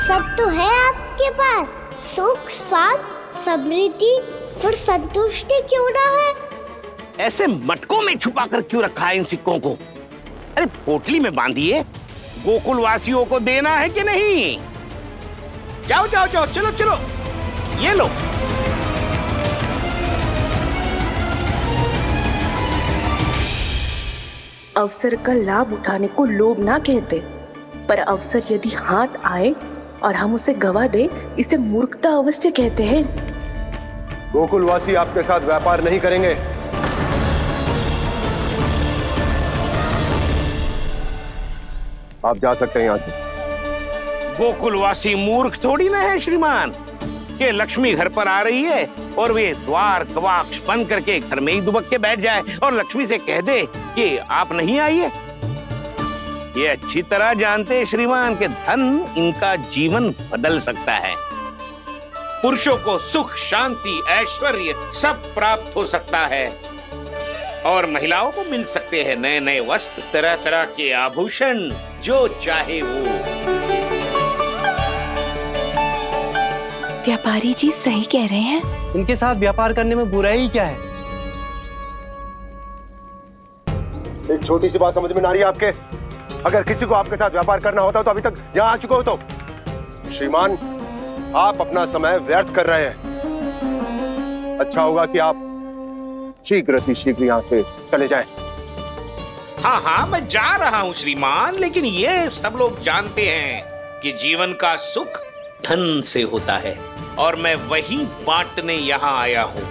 सब तो है आपके पास, सुख, स्वाद, समृद्धि, फिर संतुष्टि क्यों ना है? ऐसे मटकों में छुपा कर क्यों रखा है इन सिक्कों को? अरे पोटली में बांधिए, गोकुल वासियों को देना है कि नहीं? जाओ जाओ जाओ, चलो चलो, ये लो। अवसर का लाभ उठाने को लोभ ना कहते, पर अवसर यदि हाथ आए और हम उसे गवा दे, इसे मूर्खता अवश्य कहते हैं। गोकुलवासी आपके साथ व्यापार नहीं करेंगे। आप जा सकते हैं यहाँ से। गोकुलवासी मूर्ख थोड़ी ना है श्रीमान। ये लक्ष्मी घर पर आ रही है और वे द्वार कवाक्ष बंद करके घर में ही दुबक के बैठ जाए और लक्ष्मी से कह दे कि आप नहीं आइए। ये अच्छी तरह जानते हैं श्रीमान कि धन इनका जीवन बदल सकता है। पुरुषों को सुख, शांति, ऐश्वर्य सब प्राप्त हो सकता है और महिलाओं को मिल सकते हैं नए नए वस्त्र, तरह तरह के आभूषण, जो चाहे वो। व्यापारी जी सही कह रहे हैं। इनके साथ व्यापार करने में बुराई क्या है? एक छोटी सी बात समझ में ना रही है आपके? अगर किसी को आपके साथ व्यापार करना होता तो अभी तक यहाँ आ चुके हो। तो श्रीमान, आप अपना समय व्यर्थ कर रहे हैं। अच्छा होगा कि आप शीघ्र यहाँ से चले जाएं। हाँ हाँ, मैं जा रहा हूँ श्रीमान, लेकिन ये सब लोग जानते हैं कि जीवन का सुख धन से होता है और मैं वही बांटने यहाँ आया हूँ।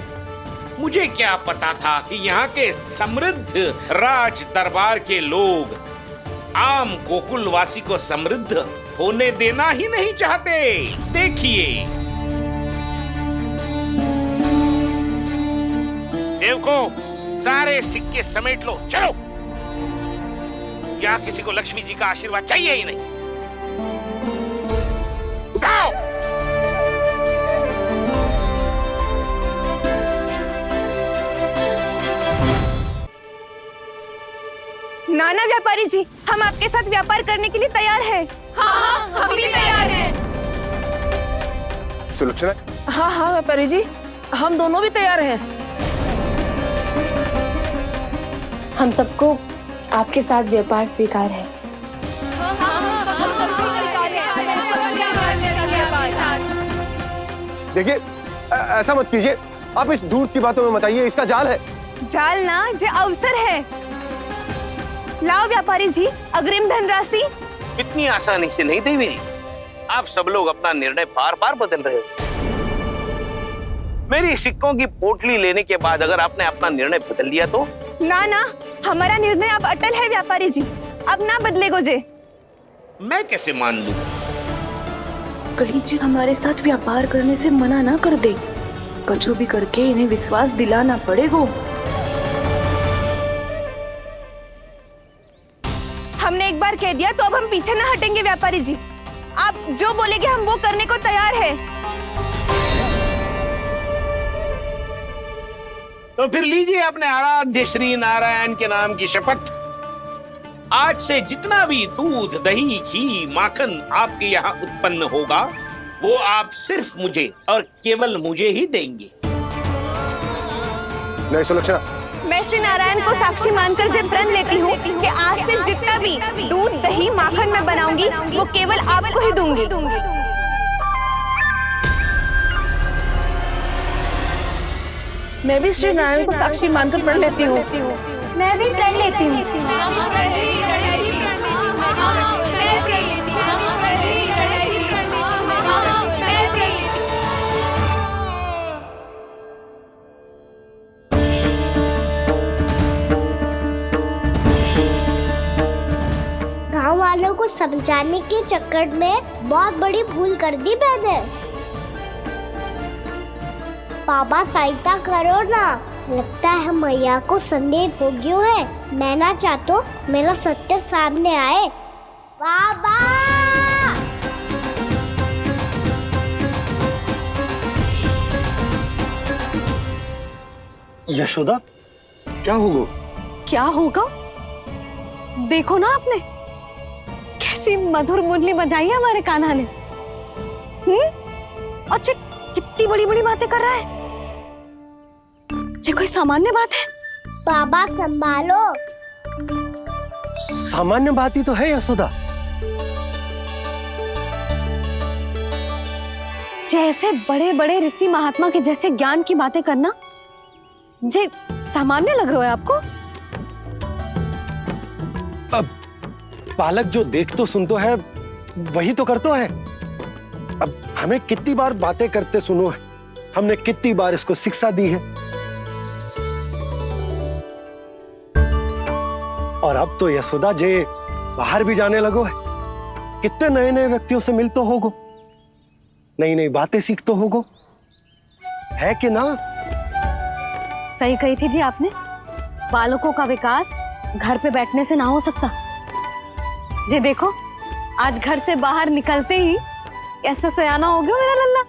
मुझे क्या पता था कि यहाँ के समृद्ध राज दरबार के लोग आम गोकुलवासी को समृद्ध होने देना ही नहीं चाहते। देखिए, सेवकों, सारे सिक्के समेट लो, चलो। यहाँ किसी को लक्ष्मी जी का आशीर्वाद चाहिए ही नहीं। उठाओ। नाना व्यापारी जी, हम आपके साथ व्यापार करने के लिए तैयार हैं। हाँ, हम भी तैयार हैं। सुलक्षणा? हाँ हाँ व्यापारी जी, हम दोनों भी तैयार हैं। हम सबको आपके साथ व्यापार स्वीकार है। देखिए, ऐसा मत कीजिए। आप इस दूध की बातों में मत आइए, इसका जाल है। जाल ना, जो अवसर है। लाओ व्यापारी जी, अग्रिम धनराशि। इतनी आसानी से नहीं देवी। आप सब लोग अपना निर्णय बार बार बदल रहे हो। मेरी सिक्कों की पोटली लेने के बाद अगर आपने अपना निर्णय बदल लिया तो? ना ना, हमारा निर्णय अब अटल है व्यापारी जी, अब ना बदलेगो जे। मैं कैसे मान लूं? कहीं जी हमारे साथ व्यापार करने से मना ना कर दे। कछु भी करके इन्हें विश्वास दिलाना पड़ेगा। हमने एक बार कह दिया तो अब हम पीछे ना हटेंगे व्यापारी जी। आप जो बोलेंगे हम वो करने को तैयार है। तो फिर लीजिए अपने आराध्य श्री नारायण के नाम की शपथ। आज से जितना भी दूध, दही, घी, माखन आपके यहाँ उत्पन्न होगा, वो आप सिर्फ मुझे और केवल मुझे ही देंगे। नहीं सुलक्षणा, मैं श्री नारायण को साक्षी मानकर जब प्रण लेती हूँ कि आज से जितना भी दूध, दही, माखन मैं बनाऊंगी वो केवल आपको ही दूंगी। मैं भी श्री नारायण को साक्षी मानकर प्रण लेती हूँ। मैं भी प्रण लेती हूँ। गांव वालों को समझाने के चक्कर में बहुत बड़ी भूल कर दी मैंने। बाबा सहायता करो ना, लगता है मैया को संदेह हो गया है। मैं ना चाहता मेरा सत्य सामने आए। बाबा यशोदा, क्या होगा? क्या होगा? देखो ना आपने कैसी मधुर मुरली बजाई है हमारे कान्हा ने। अच्छा कितनी बड़ी बड़ी बातें कर रहा है। ये कोई सामान्य बात है? बाबा संभालो। सामान्य बात ही तो है यशोदा। जैसे बड़े बड़े ऋषि महात्मा के जैसे ज्ञान की बातें करना जे सामान्य लग रहा है आपको? अब बालक जो देख तो सुन तो है वही तो कर तो है। अब हमें कितनी बार बातें करते सुनो है, हमने कितनी बार इसको शिक्षा दी है। और अब तो यशोदा जे बाहर भी जाने लगो है, कितने नए नए व्यक्तियों से मिल तो होगो, नई नई बातें सीख तो होगो, है कि ना? सही कही थी जी आपने। बालकों का विकास घर पे बैठने से ना हो सकता। जी देखो आज घर से बाहर निकलते ही कैसा सयाना हो गया मेरा लल्ला।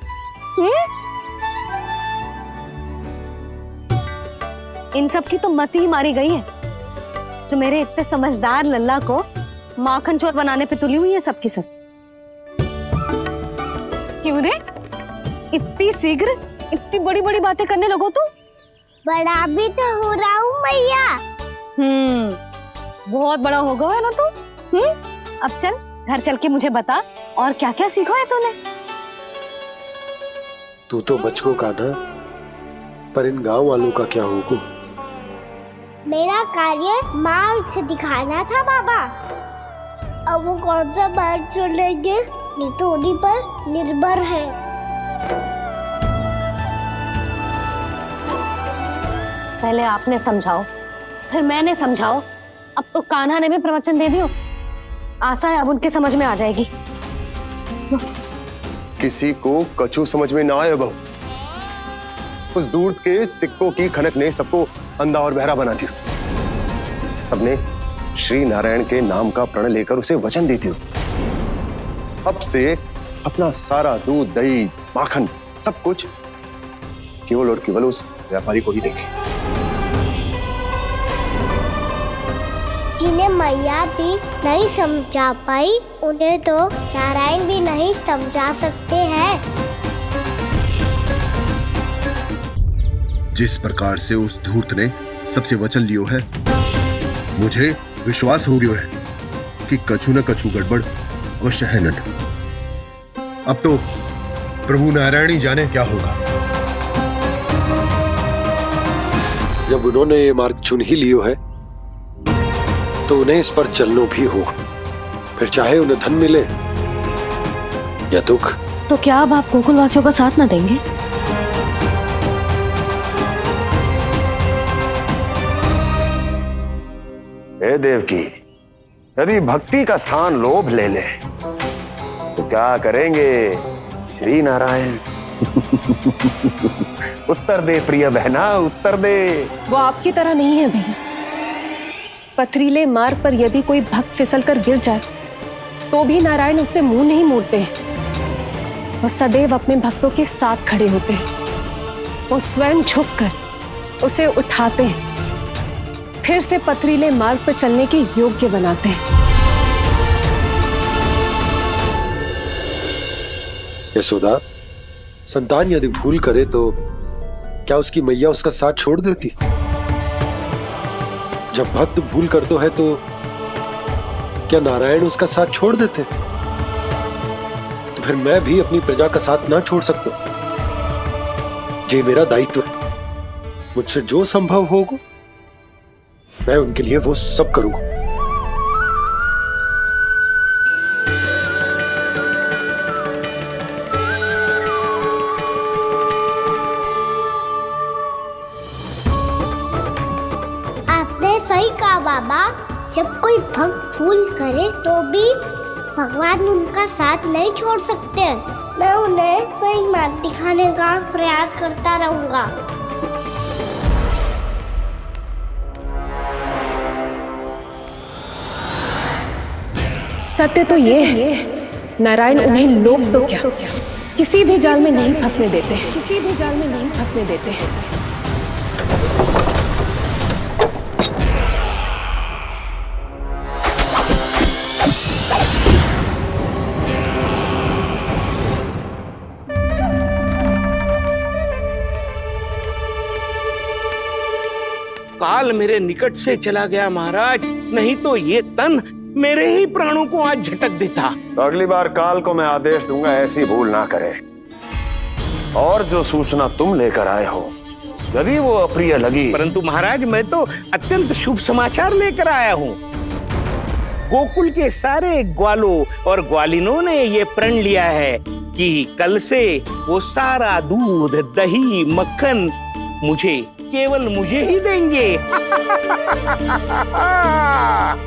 इन सब की तो मत ही मारी गई है, जो मेरे इतने समझदार लल्ला को माखन चोर बनाने पे तुली हुई है सबकी सब। क्यों रे इतनी शीघ्र इतनी बड़ी बड़ी बातें करने लगो तू? बड़ा भी तो हो रहा हूँ मैया। बहुत बड़ा हो गया है ना तू। अब चल घर चल के मुझे बता और क्या क्या सीखा है तूने। तू तो बचको कान्हा, पर इन गांव वालों का क्या होगा? मेरा कार्य मार्ग दिखाना था बाबा। अब वो कौन सा मार्ग चुनेंगे ये तो उन्हीं पर निर्भर है। पहले आपने समझाओ फिर मैंने समझाओ, अब तो कान्हा ने भी प्रवचन दे दियो। आशा है अब उनके समझ में आ जाएगी। किसी को कछु समझ में ना आए बहू। उस दूध के सिक्कों की खनक ने सबको अंधा और बहरा बना दिया। सबने श्री नारायण के नाम का प्रण लेकर उसे वचन देती हो। अब से अपना सारा दूध दही माखन सब कुछ केवल और केवल उस व्यापारी को ही देंगे। जिन्हें मैया भी नहीं समझा पाई उन्हें तो नारायण भी नहीं समझा सकते हैं। जिस प्रकार से उस धूर्त ने सबसे वचन लियो है, मुझे विश्वास हो गया है कि कछु न कछु गड़बड़ अवश्य है नंद। अब तो प्रभु नारायण ही जाने क्या होगा। जब उन्होंने ये मार्ग चुन ही लियो है तो उन्हें इस पर चलना भी होगा, फिर चाहे उन्हें धन मिले या दुख। तो क्या अब आप गोकुल वासियों का साथ ना देंगे? हे देवकी, यदि भक्ति का स्थान लोभ ले ले तो क्या करेंगे श्री नारायण? उत्तर दे प्रिय बहना, उत्तर दे। वो आपकी तरह नहीं है भैया। पथरीले मार्ग पर यदि कोई भक्त फिसलकर गिर जाए तो भी नारायण उससे मुंह नहीं मोड़ते हैं। वो सदैव अपने भक्तों के साथ खड़े होते हैं। वो स्वयं झुककर उसे उठाते हैं, फिर से पथरीले मार्ग पर चलने के योग्य बनाते हैं। यशोदा, संतान यदि भूल करे तो क्या उसकी मैया उसका साथ छोड़ देती? जब भक्त भूल करते है तो क्या नारायण उसका साथ छोड़ देते? तो फिर मैं भी अपनी प्रजा का साथ ना छोड़ सकता। ये मेरा दायित्व है। मुझसे जो संभव होगा मैं उनके लिए वो सब करूंगा। आपने सही कहा बाबा। जब कोई भक्त भूल करे तो भी भगवान उनका साथ नहीं छोड़ सकते। मैं उन्हें सही मार्ग दिखाने का प्रयास करता रहूंगा। सत्य तो ये है, नारायण उन्हें लोग तो क्या किसी भी जाल में नहीं फंसने देते, किसी भी जाल में नहीं फंसने देते हैं। काल मेरे निकट से चला गया महाराज, नहीं तो ये तन मेरे ही प्राणों को आज झटक देता। तो अगली बार काल को मैं आदेश दूंगा ऐसी भूल ना करे। और जो सूचना तुम लेकर आए हो यदि वो अप्रिय लगी, परंतु महाराज मैं तो अत्यंत शुभ समाचार लेकर आया हूँ। गोकुल के सारे ग्वालों और ग्वालिनों ने ये प्रण लिया है कि कल से वो सारा दूध, दही, मक्खन केवल मुझे ही देंगे।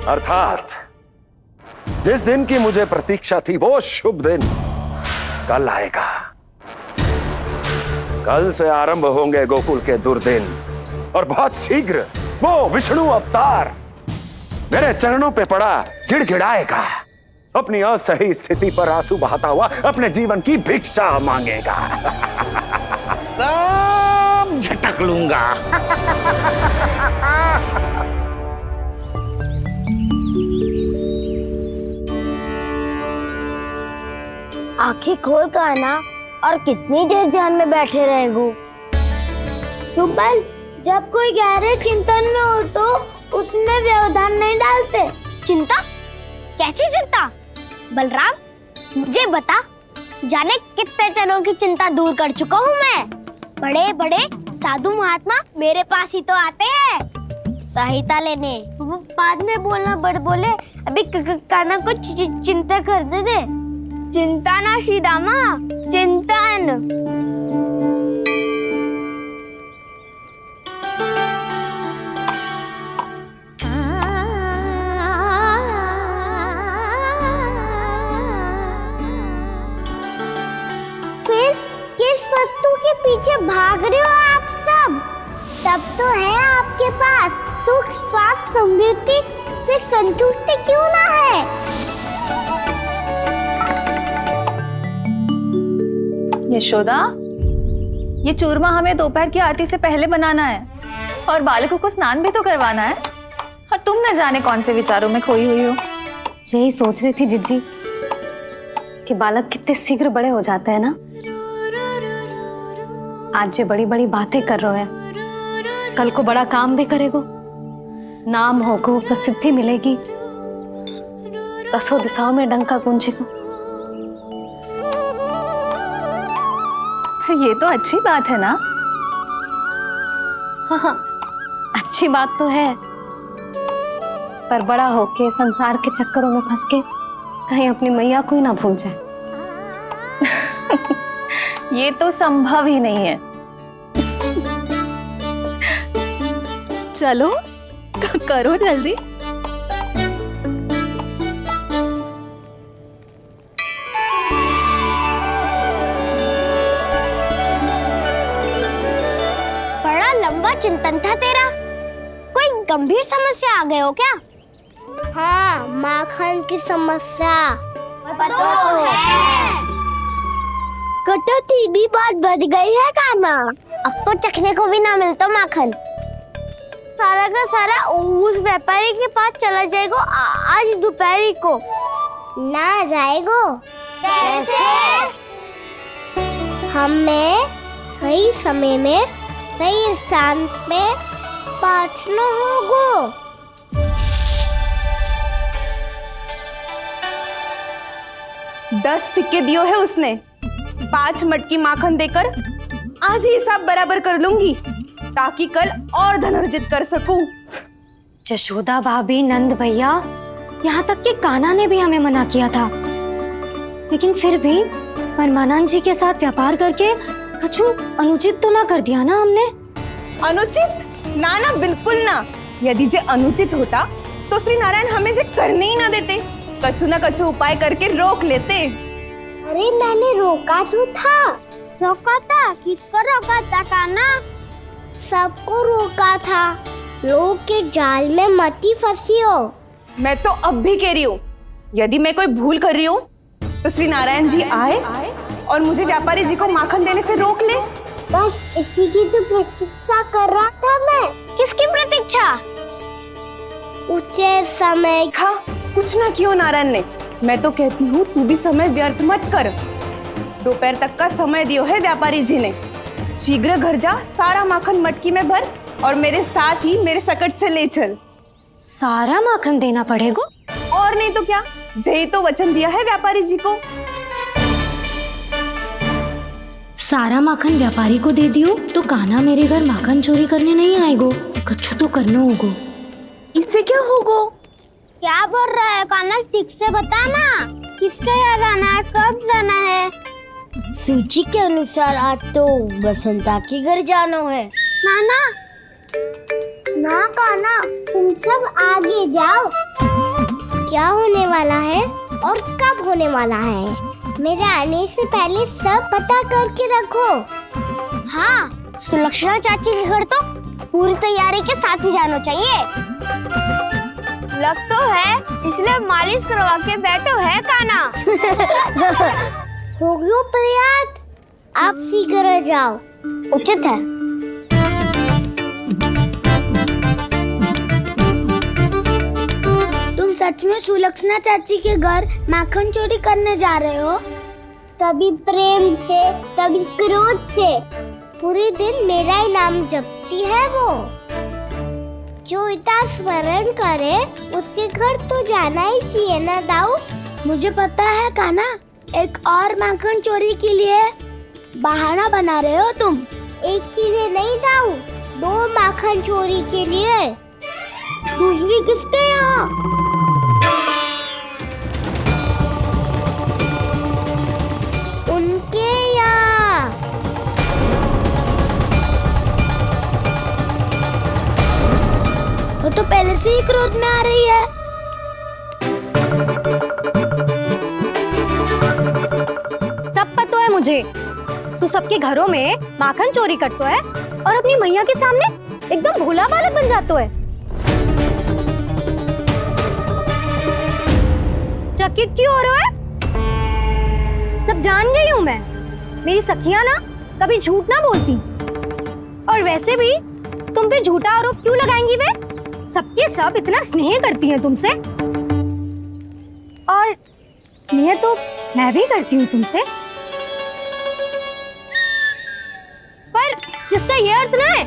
अर्थात जिस दिन की मुझे प्रतीक्षा थी वो शुभ दिन कल आएगा। कल से आरंभ होंगे गोकुल के दुर्दिन और बहुत शीघ्र वो विष्णु अवतार मेरे चरणों पे पड़ा गिड़गिड़ाएगा, अपनी असही स्थिति पर आंसू बहाता हुआ अपने जीवन की भिक्षा मांगेगा। सब झटक लूंगा। आंखें खोल कर आना और कितनी देर ध्यान में बैठे रहेगो? सुबह जब कोई गहरे चिंतन में हो तो उसमें व्यवधान नहीं डालते। चिंता? कैसी चिंता? बलराम मुझे बता, जाने कितने जनों की चिंता दूर कर चुका हूँ मैं। बड़े बड़े साधु महात्मा मेरे पास ही तो आते हैं सहायता लेने। बाद में बोलना बड़ बोले, अभी काना को चिंता करने दे। चिंता ना श्रीदामा, चिंतन। फिर किस वस्तु के पीछे भाग रहे हो आप सब? सब तो है आपके पास, सुख, स्वास्थ्य, समृद्धि, फिर संतुष्टि क्यों ना है? यशोदा, ये चूरमा हमें दोपहर की आरती से पहले बनाना है और बालकों को स्नान भी तो करवाना है। और तुम न जाने कौन से विचारों में खोई हुई हो। यही सोच रही थी जिज्जी कि बालक कितने शीघ्र बड़े हो जाते हैं ना। आज ये बड़ी बड़ी बातें कर रहे हैं, कल को बड़ा काम भी करेगो, नाम होगो, प्रसिद्धि मिलेगी, दसों दिशाओं में डंका गूंजेगा। ये तो अच्छी बात है ना? हाँ, अच्छी बात तो है, पर बड़ा होके संसार के चक्करों में फंस के कहीं अपनी मैया को ही ना भूल जाए। ये तो संभव ही नहीं है। चलो करो जल्दी। बड़ा लंबा चिंतन था तेरा। कोई गंभीर समस्या आ गए हो क्या? हाँ, माखन की समस्या तो है। कटौती भी बहुत बढ़ गई है काना, अब तो चखने को भी ना मिलता माखन। सारा का सारा उस व्यापारी के पास चला जाएगा आज दोपहर को। ना जाएगो? कैसे? हमें सही समय में सही स्थान पे पहुंचना होगा। 10 सिक्के दियो है उसने, 5 मटकी माखन देकर आज ही हिसाब बराबर कर लूंगी ताकि कल और धन अर्जित कर सकूं। यशोदा भाभी, नंद भैया, यहाँ तक कि कान्हा ने भी हमें मना किया था, लेकिन फिर भी परमानंद जी के साथ व्यापार करके कुछ अनुचित तो ना कर दिया ना हमने? अनुचित? ना ना, बिल्कुल ना। यदि जे अनुचित होता तो श्री नारायण हमें जे करने ही ना देते, कछु ना कछु उपाय करके रोक लेते। अरे मैंने रोका तो था। रोका था? किसको रोका था कान्हा? सबको रोका था। लोग के जाल में मत ही फंसी हो। मैं तो अब भी कह रही हूँ, यदि मैं कोई भूल कर रही हूँ तो श्री नारायण जी आए और मुझे व्यापारी जी को माखन देने से रोक ले। बस इसी की तो प्रतीक्षा कर रहा था मैं। किसकी प्रतीक्षा? उचित समय खा कुछ ना क्यों नारायण ने। मैं तो कहती हूँ तू भी समय व्यर्थ मत कर। दोपहर तक का समय दियो है व्यापारी जी ने। शीघ्र घर जा, सारा माखन मटकी में भर और मेरे साथ ही मेरे सकट से ले चल। सारा माखन देना पड़ेगा? और नहीं तो क्या, यही तो वचन दिया है व्यापारी जी को। सारा माखन व्यापारी को दे दियो तो कान्हा मेरे घर माखन चोरी करने नहीं आएगो। कछु तो करना होगो। इससे क्या होगो? क्या बोल रहा है कान्हा? ठीक से बता ना। किसका यहाँ जाना है, कब जाना है? सूची के अनुसार आज तो बसंता के घर जाना है। नाना ना कान्हा, तुम सब आगे जाओ। क्या होने वाला है और कब होने वाला है, मेरे आने से पहले सब पता करके रखो। हाँ, सुलक्षणा चाची के घर तो पूरी तैयारी के साथ ही जाना चाहिए। लग तो है, इसलिए मालिश करवा के बैठो है कान्हा। हो गयो प्रयास, आप शीघ्र जाओ, उचित है। तुम सच में सुलक्षणा चाची के घर माखन चोरी करने जा रहे हो? कभी प्रेम से, कभी क्रोध से, पूरे दिन मेरा ही नाम जपती है वो। जो इतना स्मरण करे उसके घर तो जाना ही चाहिए ना दाऊ। मुझे पता है कान्हा, एक और माखन चोरी के लिए बहाना बना रहे हो तुम। एक के लिए नहीं दाऊ, 2 माखन चोरी के लिए। दूसरी किसके यहाँ? उनके यहाँ। वो तो पहले से ही क्रोध में आ रही है। सब पता है मुझे, तू सबके घरों में माखन चोरी करतो है और अपनी मैया के सामने एकदम भोला बालक बन जातो है। चकित क्यों हो रहा है? सब जान गई हूँ मैं। मेरी सखियां ना कभी झूठ ना बोलती, और वैसे भी तुम पे झूठा आरोप क्यों लगाएंगी वे? सबके सब इतना स्नेह करती हैं तुमसे, और स्नेह तो मैं भी करती हूँ तुमसे, पर जिसका ये अर्थ ना है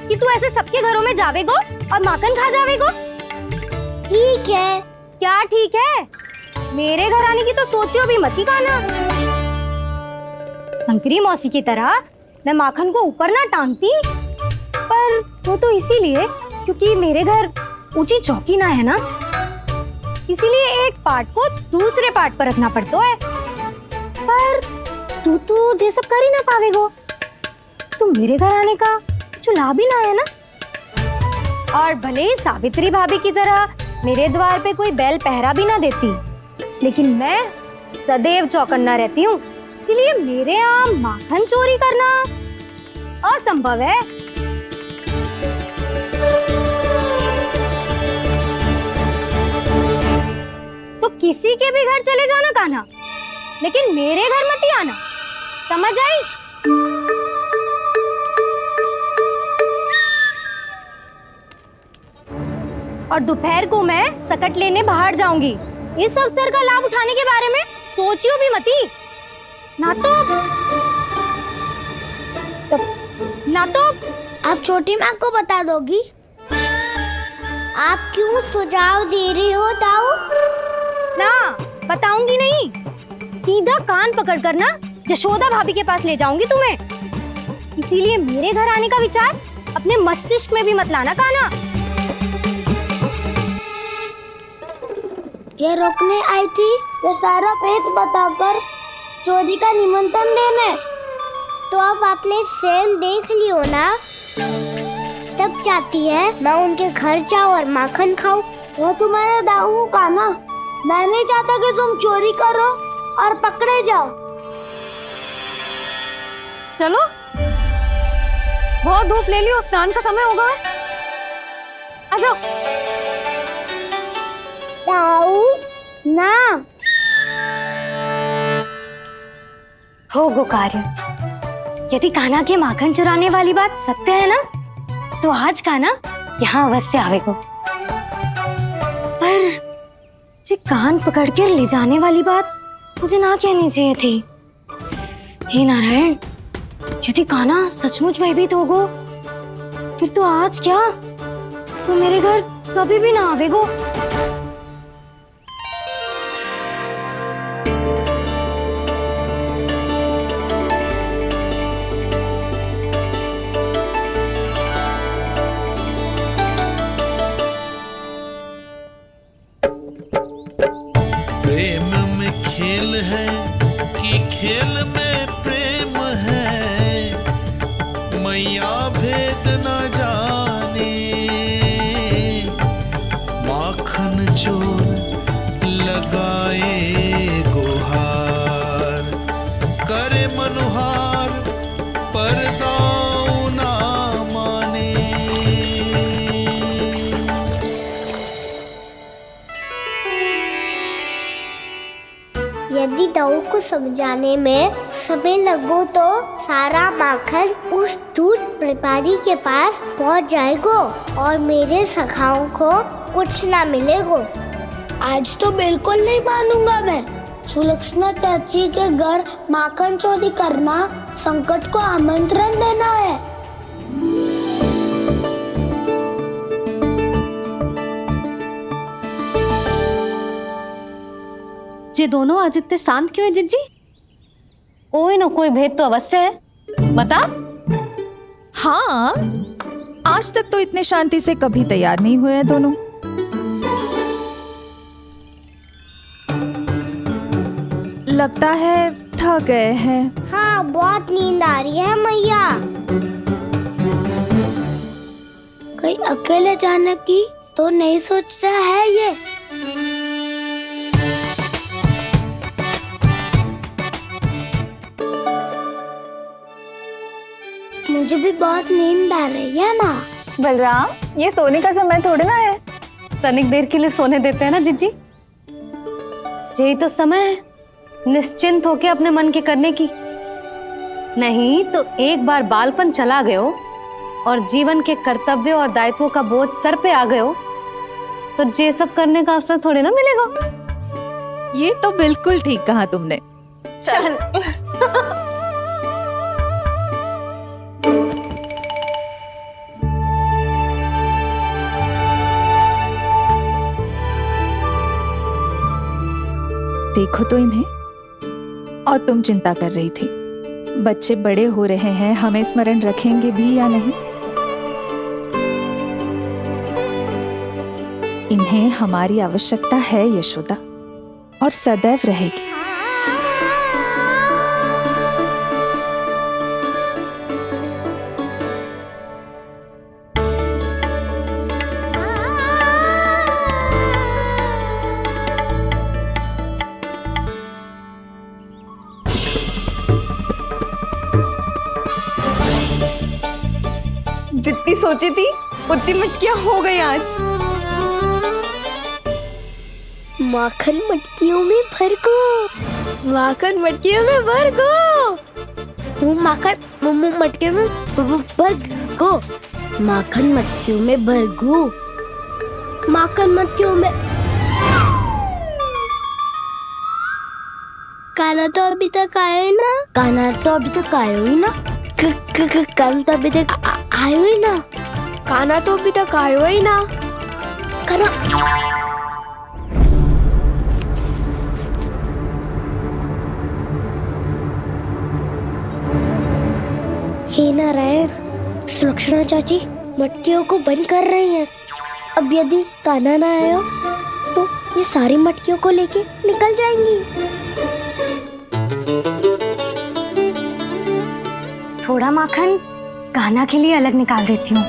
कि तू ऐसे सबके घरों में जावेगो और माखन खा जावेगो। ठीक है। क्या ठीक है? मेरे घर आने की तो सोचियो भी मत ही कान्हा। शंकरी मौसी की तरह मैं माखन को ऊपर ना टांगती, पर वो तो इसीलिए क्योंकि मेरे घर ऊंची चौकी ना है ना, इसीलिए एक पार्ट को दूसरे पार्ट पर रखना पड़ता है। पर तू तो ये सब कर ही ना पावेगो, तो मेरे घर आने का कुछ लाभ ही ना है ना। और भले ही सावित्री भाभी की तरह मेरे द्वार पे कोई बैल पहरा भी ना देती, लेकिन मैं सदैव चौकन्ना रहती हूँ, इसलिए मेरे यहाँ माखन चोरी करना असंभव है। तो किसी के भी घर चले जाना कान्हा, लेकिन मेरे घर मत ही आना, समझ आई? और दोपहर को मैं सकट लेने बाहर जाऊंगी। इस अवसर का लाभ उठाने के बारे में सोचियो भी मती, ना तो आप छोटी माँ को बता दोगी? आप क्यों सुझाव दे रही हो दाऊ? ना, बताऊंगी नहीं। सीधा कान पकड़ कर ना जशोदा भाभी के पास ले जाऊंगी तुम्हें। इसीलिए मेरे घर आने का विचार अपने मस्तिष्क में भी मत लाना कान्हा। ये रोकने आई थी ये सारा पेट बताकर चोरी का निमंत्रण देने, तो अब आपने स्वयं देख लियो ना। तब चाहती है मैं उनके घर जाऊँ और माखन खाऊं। वो तुम्हारा दाऊ कान्हा, मैं नहीं चाहता कि तुम चोरी करो और पकड़े जाओ। चलो, बहुत धूप ले लियो, स्नान का समय होगा। आ जाओ। ना हो गो कार्य। यदि कान्हा के माखन चुराने वाली बात सत्य है ना, तो आज कान्हा यहाँ अवश्य आवेगो। पर जी कान पकड़ कर ले जाने वाली बात मुझे ना कहनी चाहिए थी। हे नारायण, यदि कान्हा सचमुच भयभीत होगो, फिर तो आज क्या, तो मेरे घर कभी भी ना आवेगो। प्रेम में खेल है कि खेल में प्रेम है, मैया भेद न जाने। माखन चोर लगाए गुहार, करे मनुहार पर दाऊ ना माने। यदि दाऊ को समझाने में समय लगो तो सारा माखन उस दूध व्यापारी के पास पहुंच जाएगा और मेरे सखाओं को कुछ ना मिलेगा। आज तो बिल्कुल नहीं मानूंगा मैं। सुलक्षणा चाची के घर माखन चोरी करना संकट को आमंत्रण देना है। ये दोनों आज इतने शांत क्यों है जिज्जी? कोई ना कोई भेद तो अवश्य है, बता। हाँ, आज तक तो इतने शांति से कभी तैयार नहीं हुए हैं दोनों। लगता है थक गए हैं। हाँ, बहुत नींद आ रही है मैया। कहीं अकेले जाने की तो नहीं सोच रहा है ये? मुझे भी बहुत नींद आ रही है माँ। बलराम, ये सोने का समय थोड़ी ना है। तनिक देर के लिए सोने देते हैं ना जिज्जी। यही तो समय है निश्चिंत होके अपने मन के करने की। नहीं तो एक बार बालपन चला गयो और जीवन के कर्तव्यों और दायित्वों का बोझ सर पे आ गयो, तो ये सब करने का अवसर थोड़ी ना मिलेगा। ये तो बिल्कुल ठीक कहा तुमने। चल। देखो तो इन्हें, और तुम चिंता कर रही थी बच्चे बड़े हो रहे हैं, हमें स्मरण रखेंगे भी या नहीं। इन्हें हमारी आवश्यकता है यशोदा, और सदैव रहेगी। जितनी सोची थी उतनी मटकियां हो गई आज। माखन मटकियों में भर गो। माखन मटकियों में भर गो। माखन मटकियों में भर गो। माखन मटकियों में भर गो। माखन मटकियों में। कान्हा तो अभी तक आया ही ना। कान्हा तो अभी तक आया ही ना। कान्हा तो अभी तक आयो ही ना। कान्हा तो अभी तक आयो ही ना। कान्हा हे नारायण, सुलक्षणा चाची मटकियों को बंद कर रही हैं। अब यदि कान्हा ना आया तो ये सारी मटकियों को लेके निकल जाएंगी। थोड़ा माखन कान्हा के लिए अलग निकाल देती हूँ।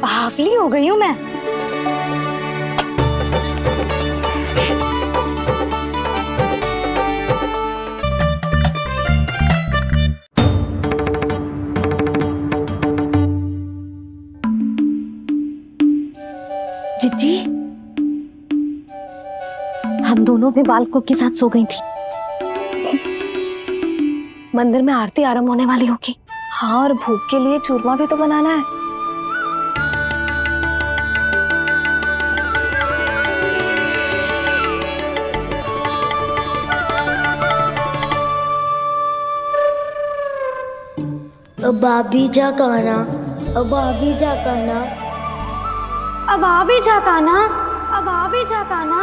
बावली हो गई हूँ मैं। जिज्जी, हम दोनों भी बालकों के साथ सो गई थी। मंदिर में आरती आरंभ होने वाली होगी। हाँ, और भूख के लिए चूरमा भी तो बनाना है। अब भाभी जा कहना, अब भाभी जा कहना, अब आ भी जा काना, अब आ भी जा काना।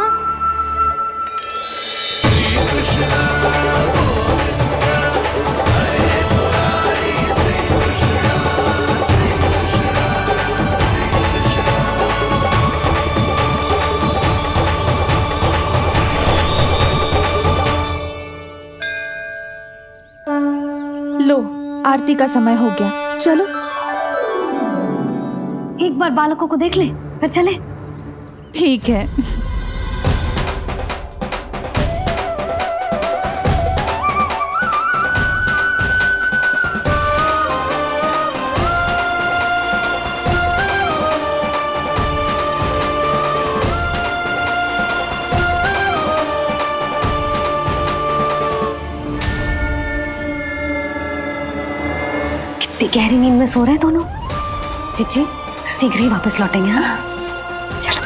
लो, आरती का समय हो गया, चलो। एक बार बालकों को देख ले, फिर चले। ठीक है। कितनी गहरी नींद में सो रहे हैं दोनों। जिज्जी, शीघ्र ही वापस लौटेंगे। हाँ, चलो।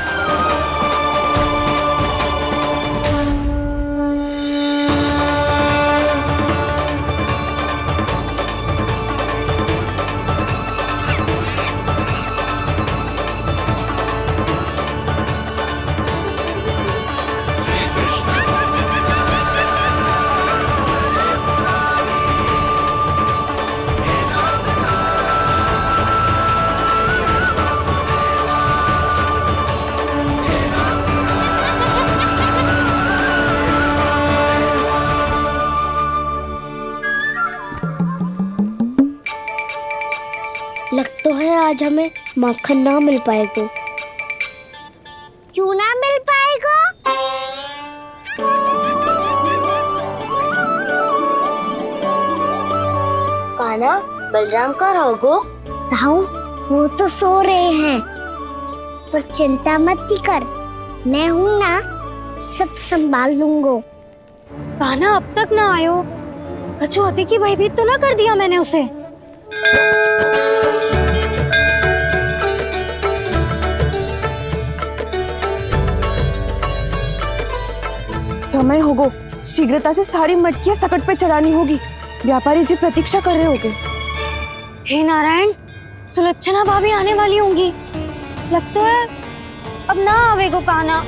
लग तो है आज हमें माखन ना मिल पाएगा। क्यों ना मिल पाएगा? कान्हा, बलराम का रहोगो? ताऊ, वो तो सो रहे हैं, पर चिंता मत कर, मैं हूँ ना, सब संभाल लूंगा। कान्हा अब तक ना आयो, कछु हाथी की भयभीत तो ना कर दिया मैंने उसे? समय होगो, शीघ्रता से सारी मटकियां सकट पे चढ़ानी होगी। व्यापारी जी प्रतीक्षा कर रहे होंगे। हे नारायण, सुलक्षणा भाभी आने वाली होंगी। लगता है अब ना आवेगो कान्हा।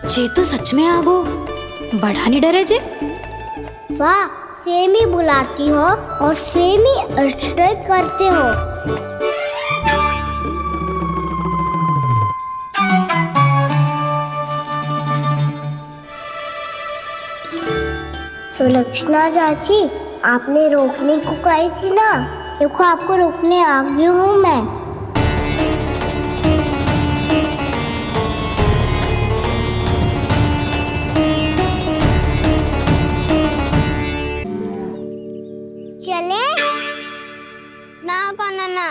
जे तो सच में आगो, बड़ा नहीं डरे जे। वाह, सेम ही बुलाती हो और सेम ही अर्चना करते हो। सुलक्षणा चाची, आपने रोकने को कही थी ना, देखो आपको रोकने आ गई हूँ मैं। चले ना कान्हा ना।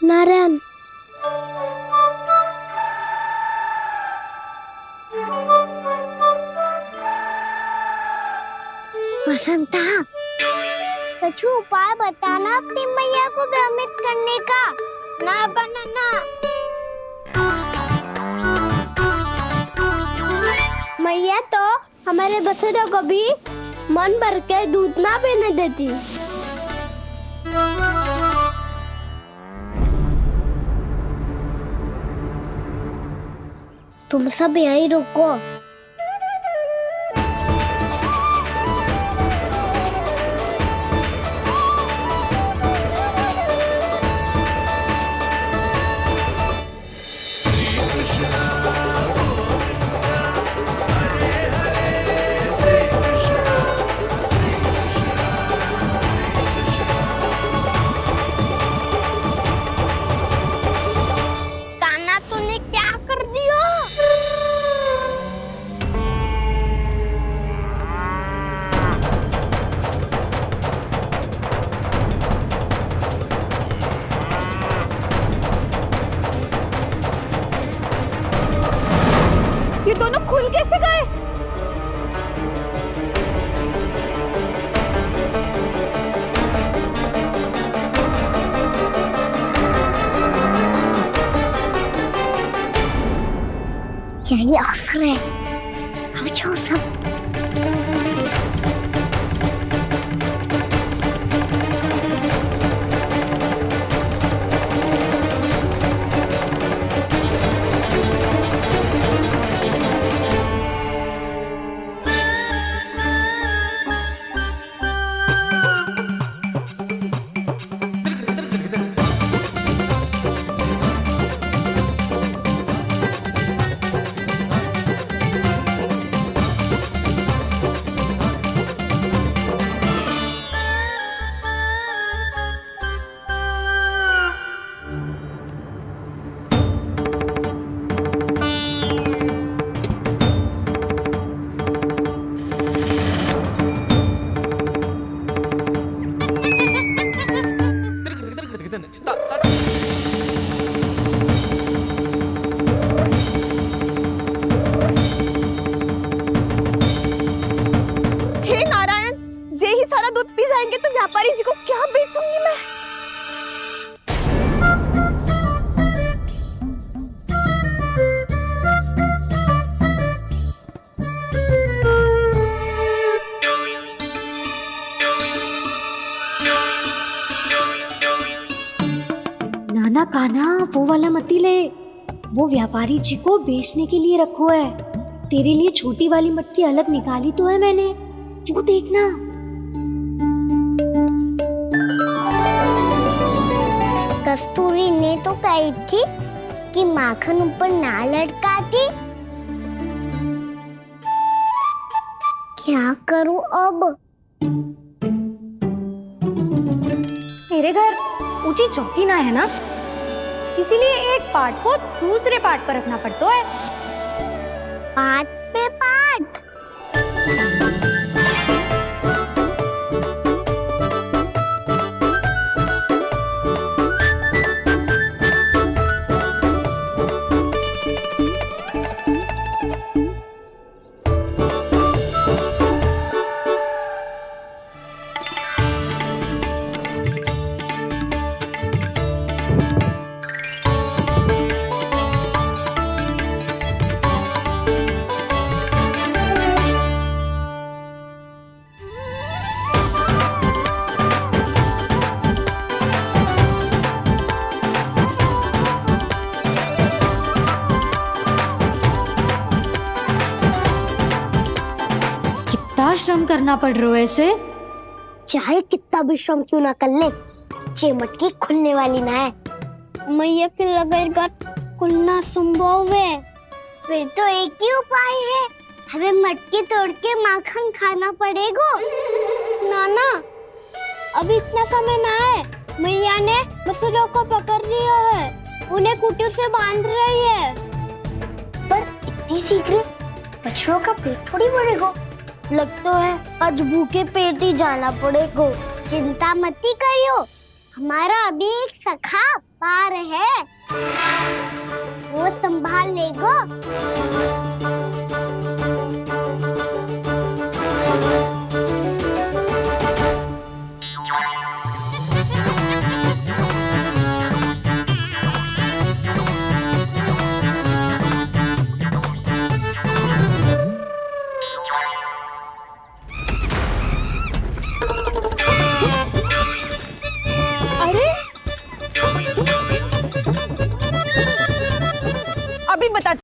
नारायण, बसंता, कुछ उपाय बताना अपनी मैया को भ्रमित करने का। ना कान्हा ना। मैया तो हमारे बसेरों को भी मन भर के दूध ना पीने देती। तुम सब यहीं रुको। ये दोनों खुल कैसे गए? यही अवसर है, आ जाओ सब। तो व्यापारी जी को क्या बेचूंगी मैं? नाना कान्हा वो वाला मत ले, वो व्यापारी जी को बेचने के लिए रखो है। तेरे लिए छोटी वाली मटकी अलग निकाली तो है मैंने, वो देखना। कस्तूरी ने तो कही थी कि माखन ऊपर ना लटकाती। क्या करूं अब? मेरे घर ऊंची चौकी ना है ना, इसीलिए एक पार्ट को दूसरे पार्ट पर रखना पड़ता है। पार्ट पे पार्ट। श्रम करना पड़ रहा है ऐसे। चाहे कितना भी श्रम क्यों ना कर ले, ये मटकी खुलने वाली ना है। मैया के लगेगा खुलना संभव है। फिर तो एक ही उपाय है, हमें मटकी तोड़ के माखन खाना पड़ेगा। नाना, अभी इतना समय ना है। मैया ने बसरों को पकड़ लिया है, उन्हें कुटियों से बांध रही है। पर इतनी शीघ्र बछड़ों का पेट थोड़ी भरेगा। लगता है आज भूखे पेट ही जाना पड़ेगा। चिंता मत करियो, हमारा अभी एक सखा पार है, वो संभाल लेगा।